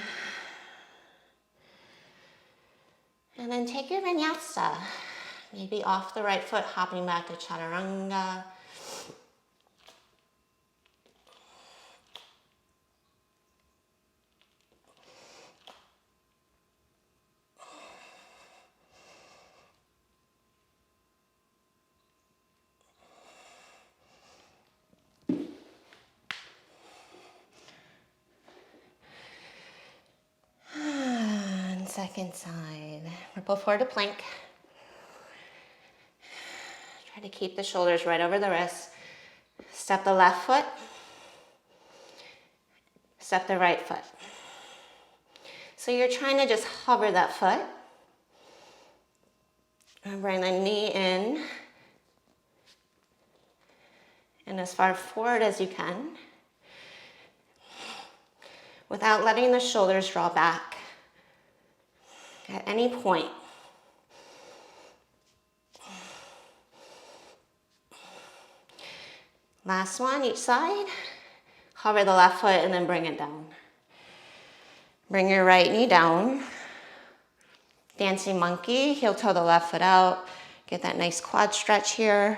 And then take your vinyasa. Maybe off the right foot, hopping back to chaturanga. Second side. Ripple forward to plank. Try to keep the shoulders right over the wrists. Step the left foot. Step the right foot. So you're trying to just hover that foot. And bring the knee in. And as far forward as you can. Without letting the shoulders draw back. At any point. Last one, each side. Hover the left foot and then bring it down. Bring your right knee down. Dancing monkey, heel toe the left foot out. Get that nice quad stretch here.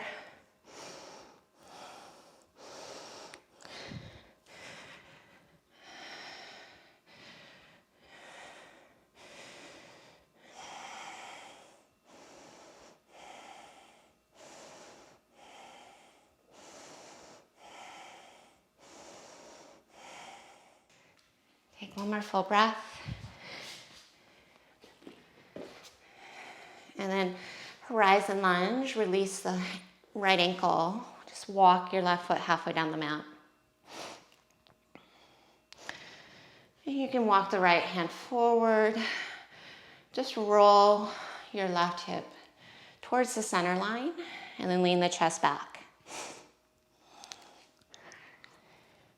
One more full breath. And then horizon lunge, release the right ankle. Just walk your left foot halfway down the mat. And you can walk the right hand forward. Just roll your left hip towards the center line and then lean the chest back.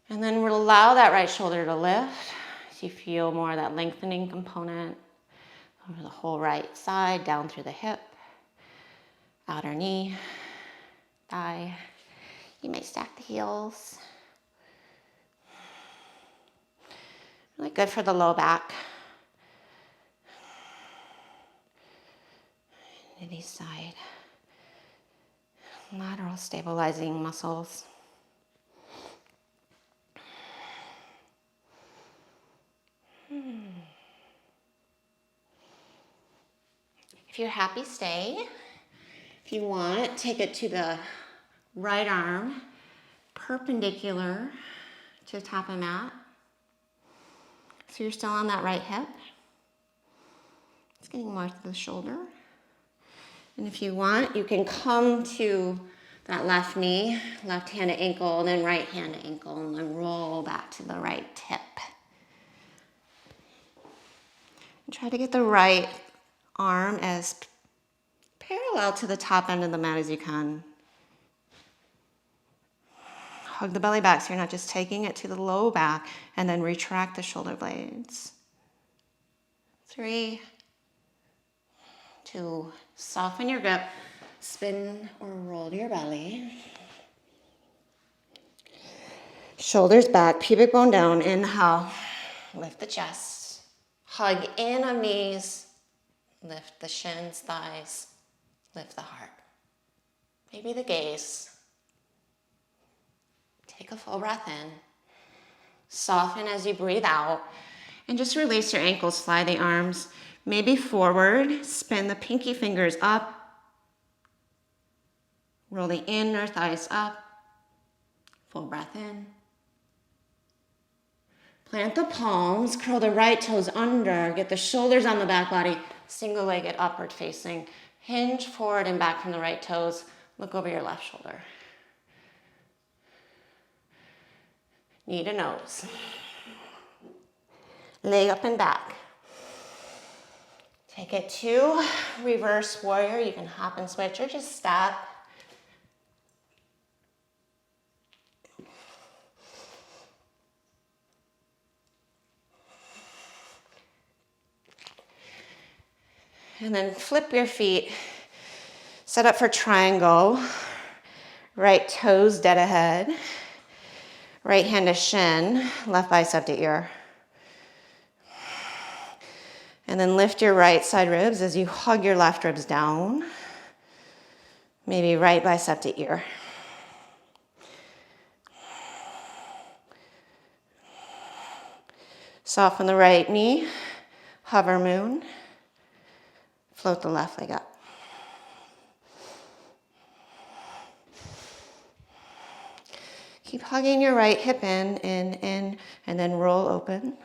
And then we'll allow that right shoulder to lift so you feel more of that lengthening component over the whole right side, down through the hip, outer knee, thigh. You may stack the heels. Really good for the low back. Knee side. Lateral stabilizing muscles. If you're happy, stay. If you want, take it to the right arm, perpendicular to the top of the mat. So you're still on that right hip. It's getting more to the shoulder. And if you want, you can come to that left knee, left hand to ankle, and then right hand to ankle, and then roll back to the right hip. And try to get the right arm as parallel to the top end of the mat as you can. Hug the belly back so you're not just taking it to the low back, and then retract the shoulder blades. 3, 2, soften your grip, spin or roll to your belly. Shoulders back, pubic bone down, inhale, lift the chest, hug in on knees, lift the shins, thighs, lift the heart. Maybe the gaze. Take a full breath in. Soften as you breathe out. And just release your ankles, fly the arms. Maybe forward, spin the pinky fingers up. Roll the inner thighs up. Full breath in. Plant the palms, curl the right toes under. Get the shoulders on the back body. Single-legged upward facing. Hinge forward and back from the right toes. Look over your left shoulder. Knee to nose. Leg up and back. Take it to reverse warrior. You can hop and switch or just step. And then flip your feet. Set up for triangle. Right toes dead ahead. Right hand to shin, left bicep to ear. And then lift your right side ribs as you hug your left ribs down. Maybe right bicep to ear. Soften the right knee, hover moon. Float the left leg up. Keep hugging your right hip in, and then roll open.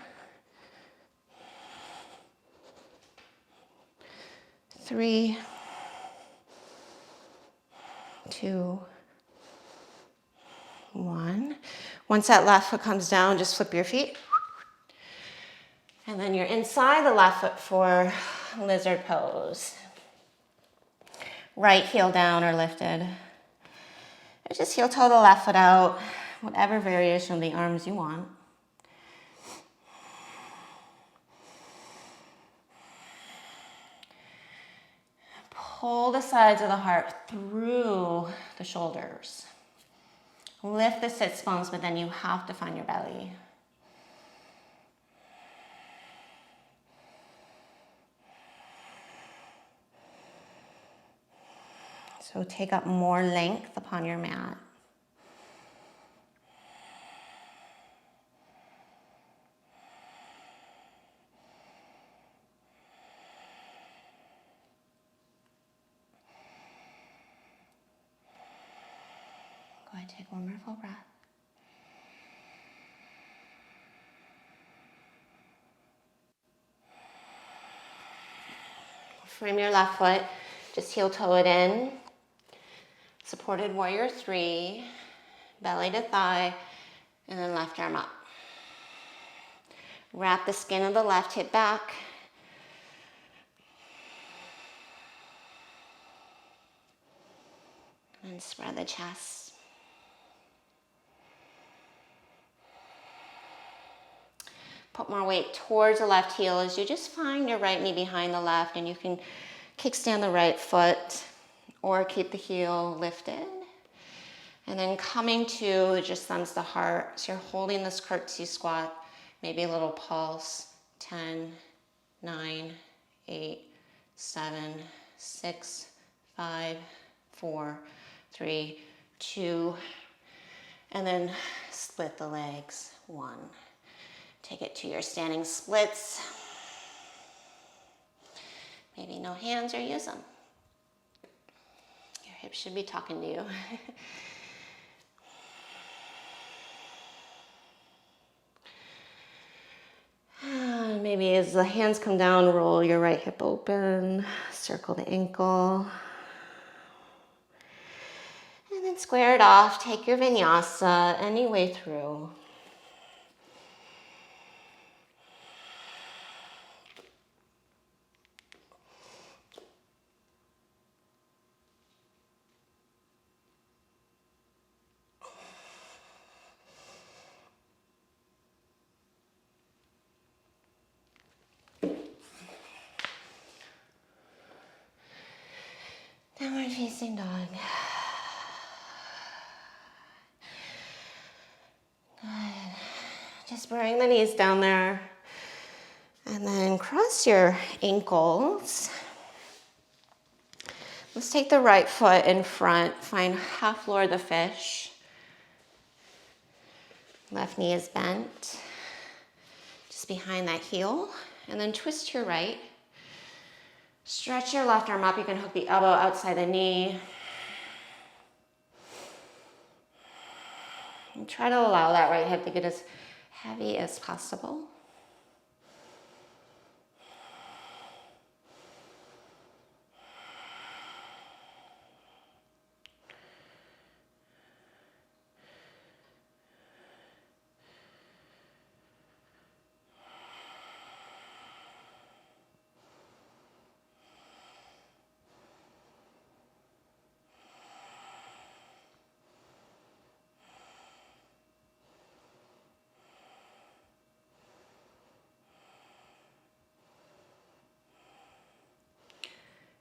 3, 2, 1. Once that left foot comes down, just flip your feet. And then you're inside the left foot for lizard pose. Right heel down or lifted. Or just heel toe the left foot out, whatever variation of the arms you want. Pull the sides of the heart through the shoulders. Lift the sits bones, but then you have to find your belly. So take up more length upon your mat. Go ahead, take one more full breath. Frame your left foot, just heel toe it in. Supported warrior 3, belly to thigh, and then left arm up. Wrap the skin of the left hip back. And spread the chest. Put more weight towards the left heel as you just find your right knee behind the left, and you can kickstand the right foot or keep the heel lifted. And then coming to just thumbs to heart. So you're holding this curtsy squat, maybe a little pulse. 10, 9, 8, 7, 6, 5, 4, 3, 2, and then split the legs. 1. Take it to your standing splits. Maybe no hands or use them. Your hips should be talking to you. Maybe as the hands come down, roll your right hip open, circle the ankle. And then square it off, take your vinyasa any way through. Downward facing dog. Good. Just bring the knees down there. And then cross your ankles. Let's take the right foot in front. Find half floor of the fish. Left knee is bent. Just behind that heel. And then twist to your right. Stretch your left arm up. You can hook the elbow outside the knee. And try to allow that right hip to get as heavy as possible.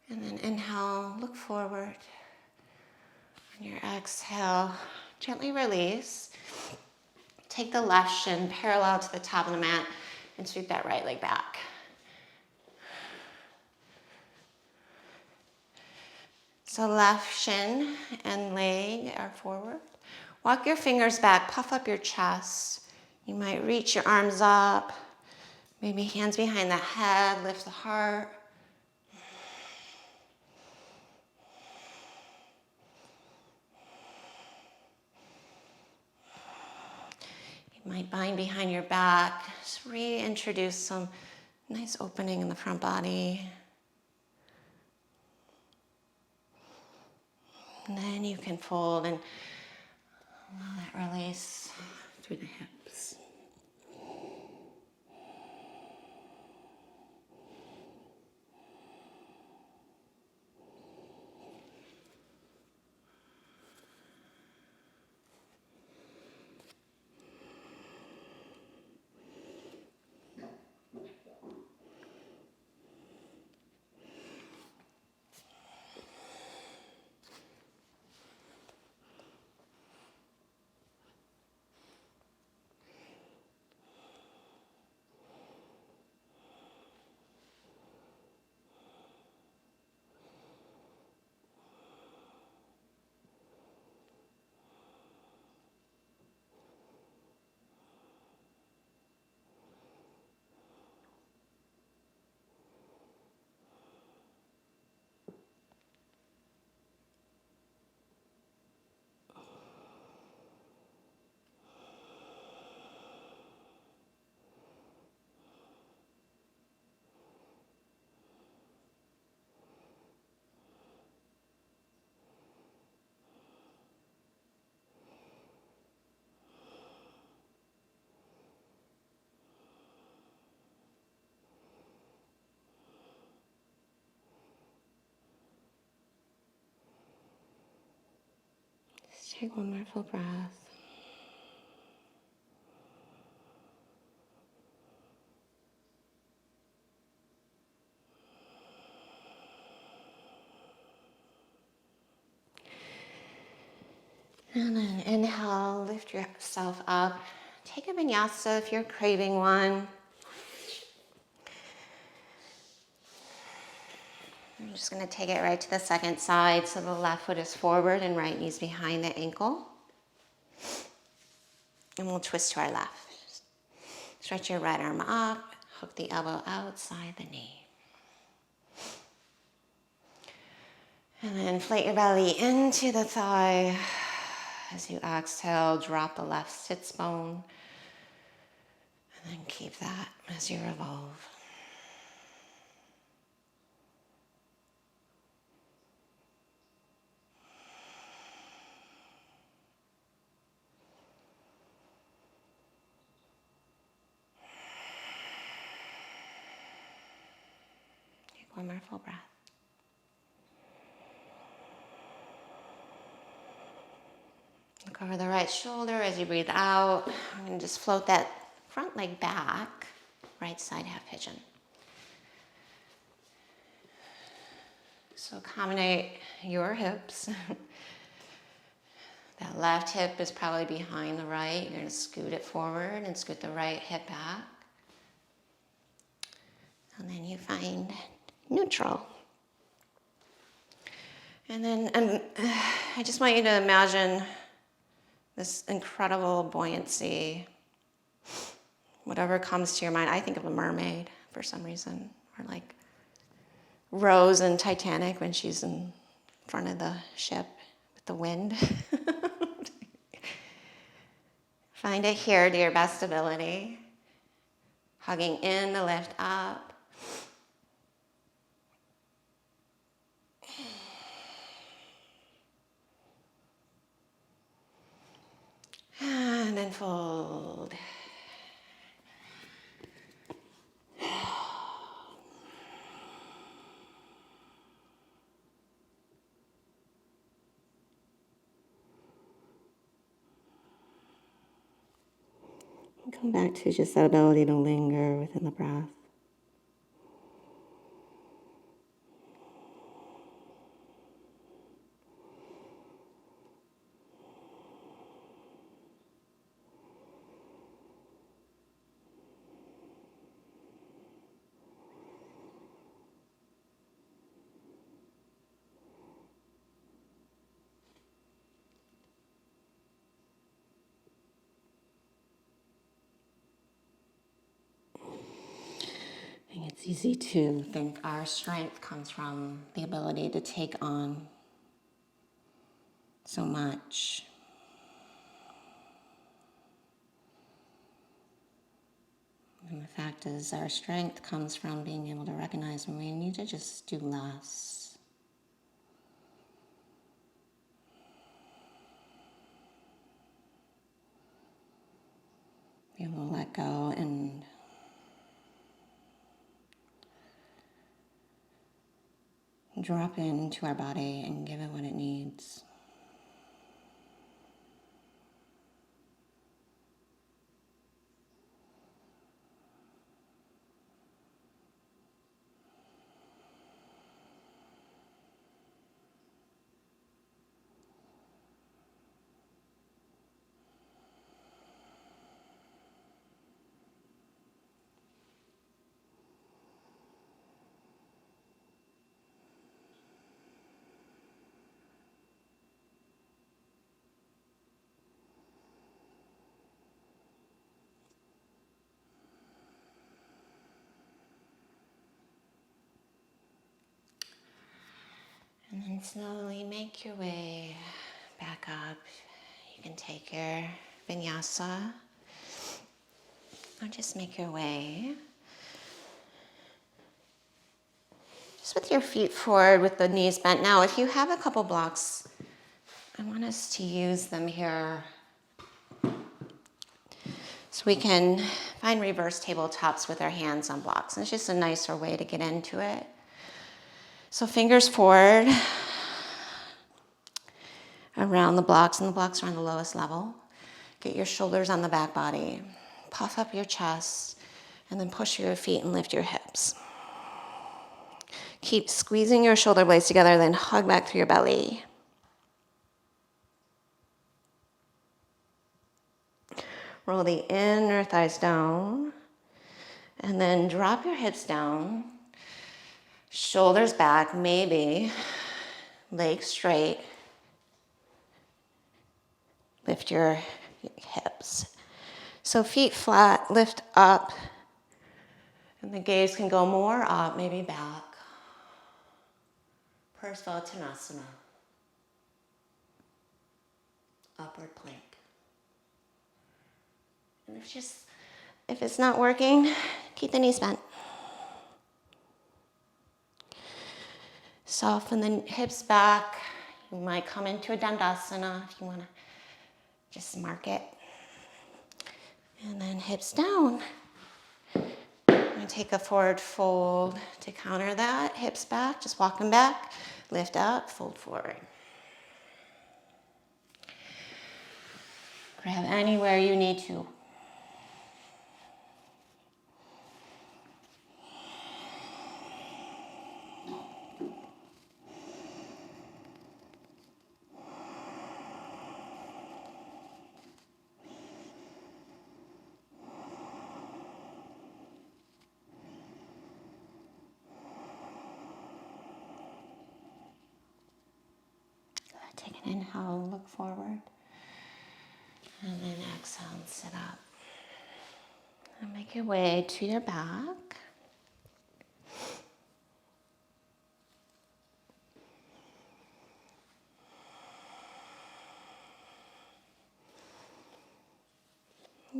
And then inhale, look forward. On your exhale, gently release. Take the left shin parallel to the top of the mat and sweep that right leg back. So left shin and leg are forward. Walk your fingers back, puff up your chest. You might reach your arms up, maybe hands behind the head, lift the heart. Might bind behind your back. Just reintroduce some nice opening in the front body. And then you can fold and allow that release through the hips. Take one more full breath. And then inhale, lift yourself up. Take a vinyasa if you're craving one. I'm just going to take it right to the second side so the left foot is forward and right knee's behind the ankle. And we'll twist to our left. Stretch your right arm up, hook the elbow outside the knee. And then inflate your belly into the thigh. As you exhale, drop the left sits bone. And then keep that as you revolve. One more full breath. Look over the right shoulder as you breathe out. I'm going to just float that front leg back, right side half pigeon. So accommodate your hips. That left hip is probably behind the right. You're going to scoot it forward and scoot the right hip back. And then you find neutral. And then I just want you to imagine this incredible buoyancy. Whatever comes to your mind. I think of a mermaid for some reason. Or like Rose in Titanic when she's in front of the ship with the wind. Find it here to your best ability. Hugging in to lift up. And then fold. And come back to just that ability to linger within the breath. It's easy to think our strength comes from the ability to take on so much. And the fact is, our strength comes from being able to recognize when we need to just do less. Be able to let go and drop into our body and give it what it needs. And then slowly make your way back up. You can take your vinyasa or just make your way. Just with your feet forward with the knees bent. Now, if you have a couple blocks, I want us to use them here. So we can find reverse tabletops with our hands on blocks. And it's just a nicer way to get into it. So fingers forward. around the blocks, and the blocks are on the lowest level. Get your shoulders on the back body. Puff up your chest, and then push your feet and lift your hips. Keep squeezing your shoulder blades together, then hug back through your belly. Roll the inner thighs down, and then drop your hips down. Shoulders back, maybe. Legs straight. Lift your hips. So feet flat, lift up. And the gaze can go more up, maybe back. Parsvottanasana. Upward plank. And if it's not working, keep the knees bent. Soften the hips back. You might come into a dandasana if you want to just mark it. And then hips down. I'm going to take a forward fold to counter that. Hips back, just walk them back. Lift up, fold forward. Grab anywhere you need to. Take an inhale, look forward. And then exhale and sit up. And make your way to your back.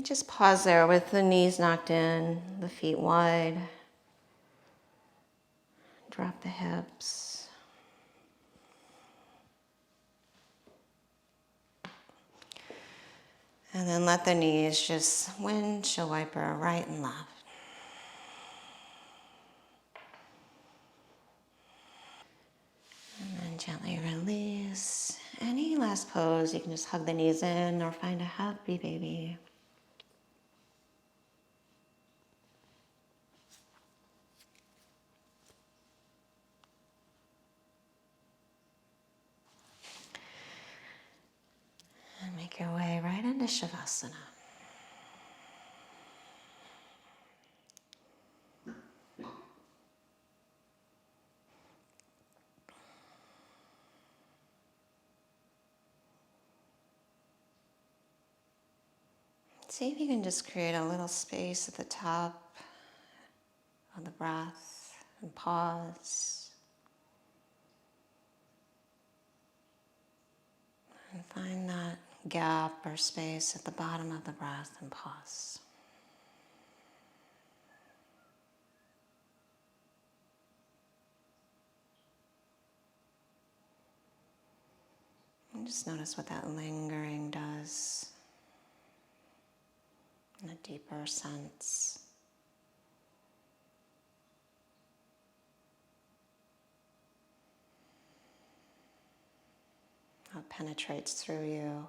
Just pause there with the knees knocked in, the feet wide. Drop the hips. And then let the knees just windshield wiper right and left. And then gently release. Any last pose, you can just hug the knees in or find a happy baby. And make your way right into Shavasana. See if you can just create a little space at the top of the breath and pause. And find that gap or space at the bottom of the breath and pause. And just notice what that lingering does. In a deeper sense. How it penetrates through you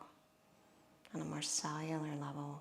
on a more cellular level.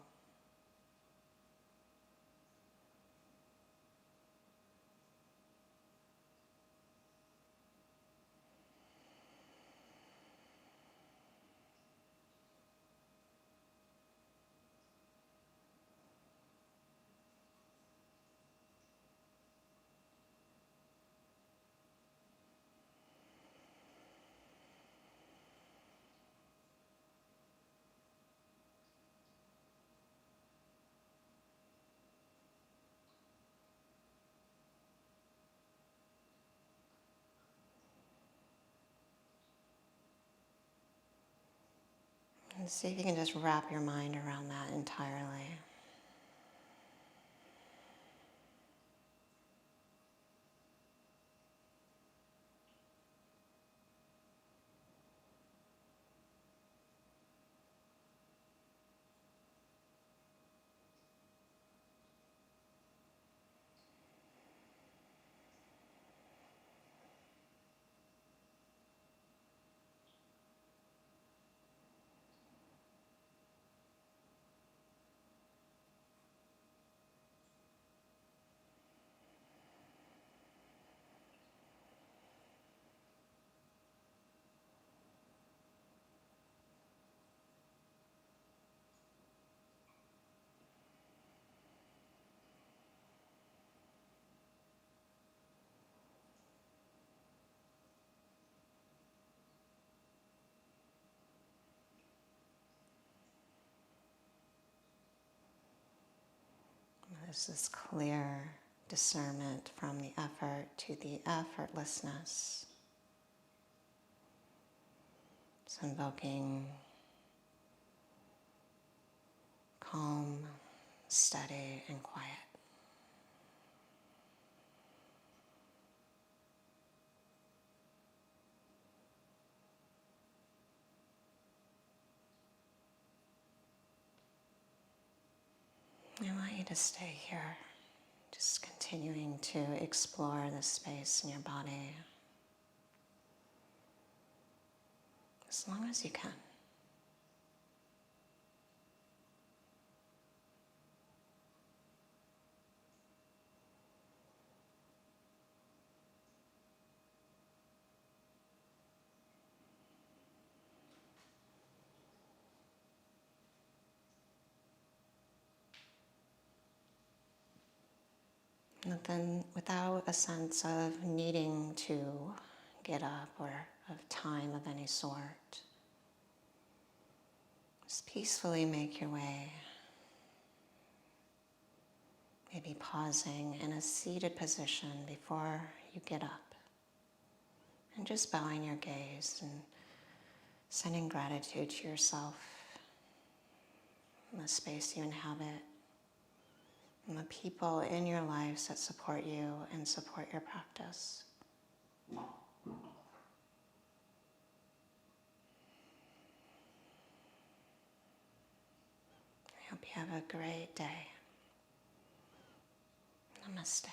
And see if you can just wrap your mind around that entirely. There's this clear discernment from the effort to the effortlessness. It's invoking calm, steady, and quiet. I want you to stay here, just continuing to explore the space in your body as long as you can. And then without a sense of needing to get up or of time of any sort, just peacefully make your way, maybe pausing in a seated position before you get up, and just bowing your gaze and sending gratitude to yourself and the space you inhabit, and the people in your lives that support you and support your practice. I hope you have a great day. Namaste.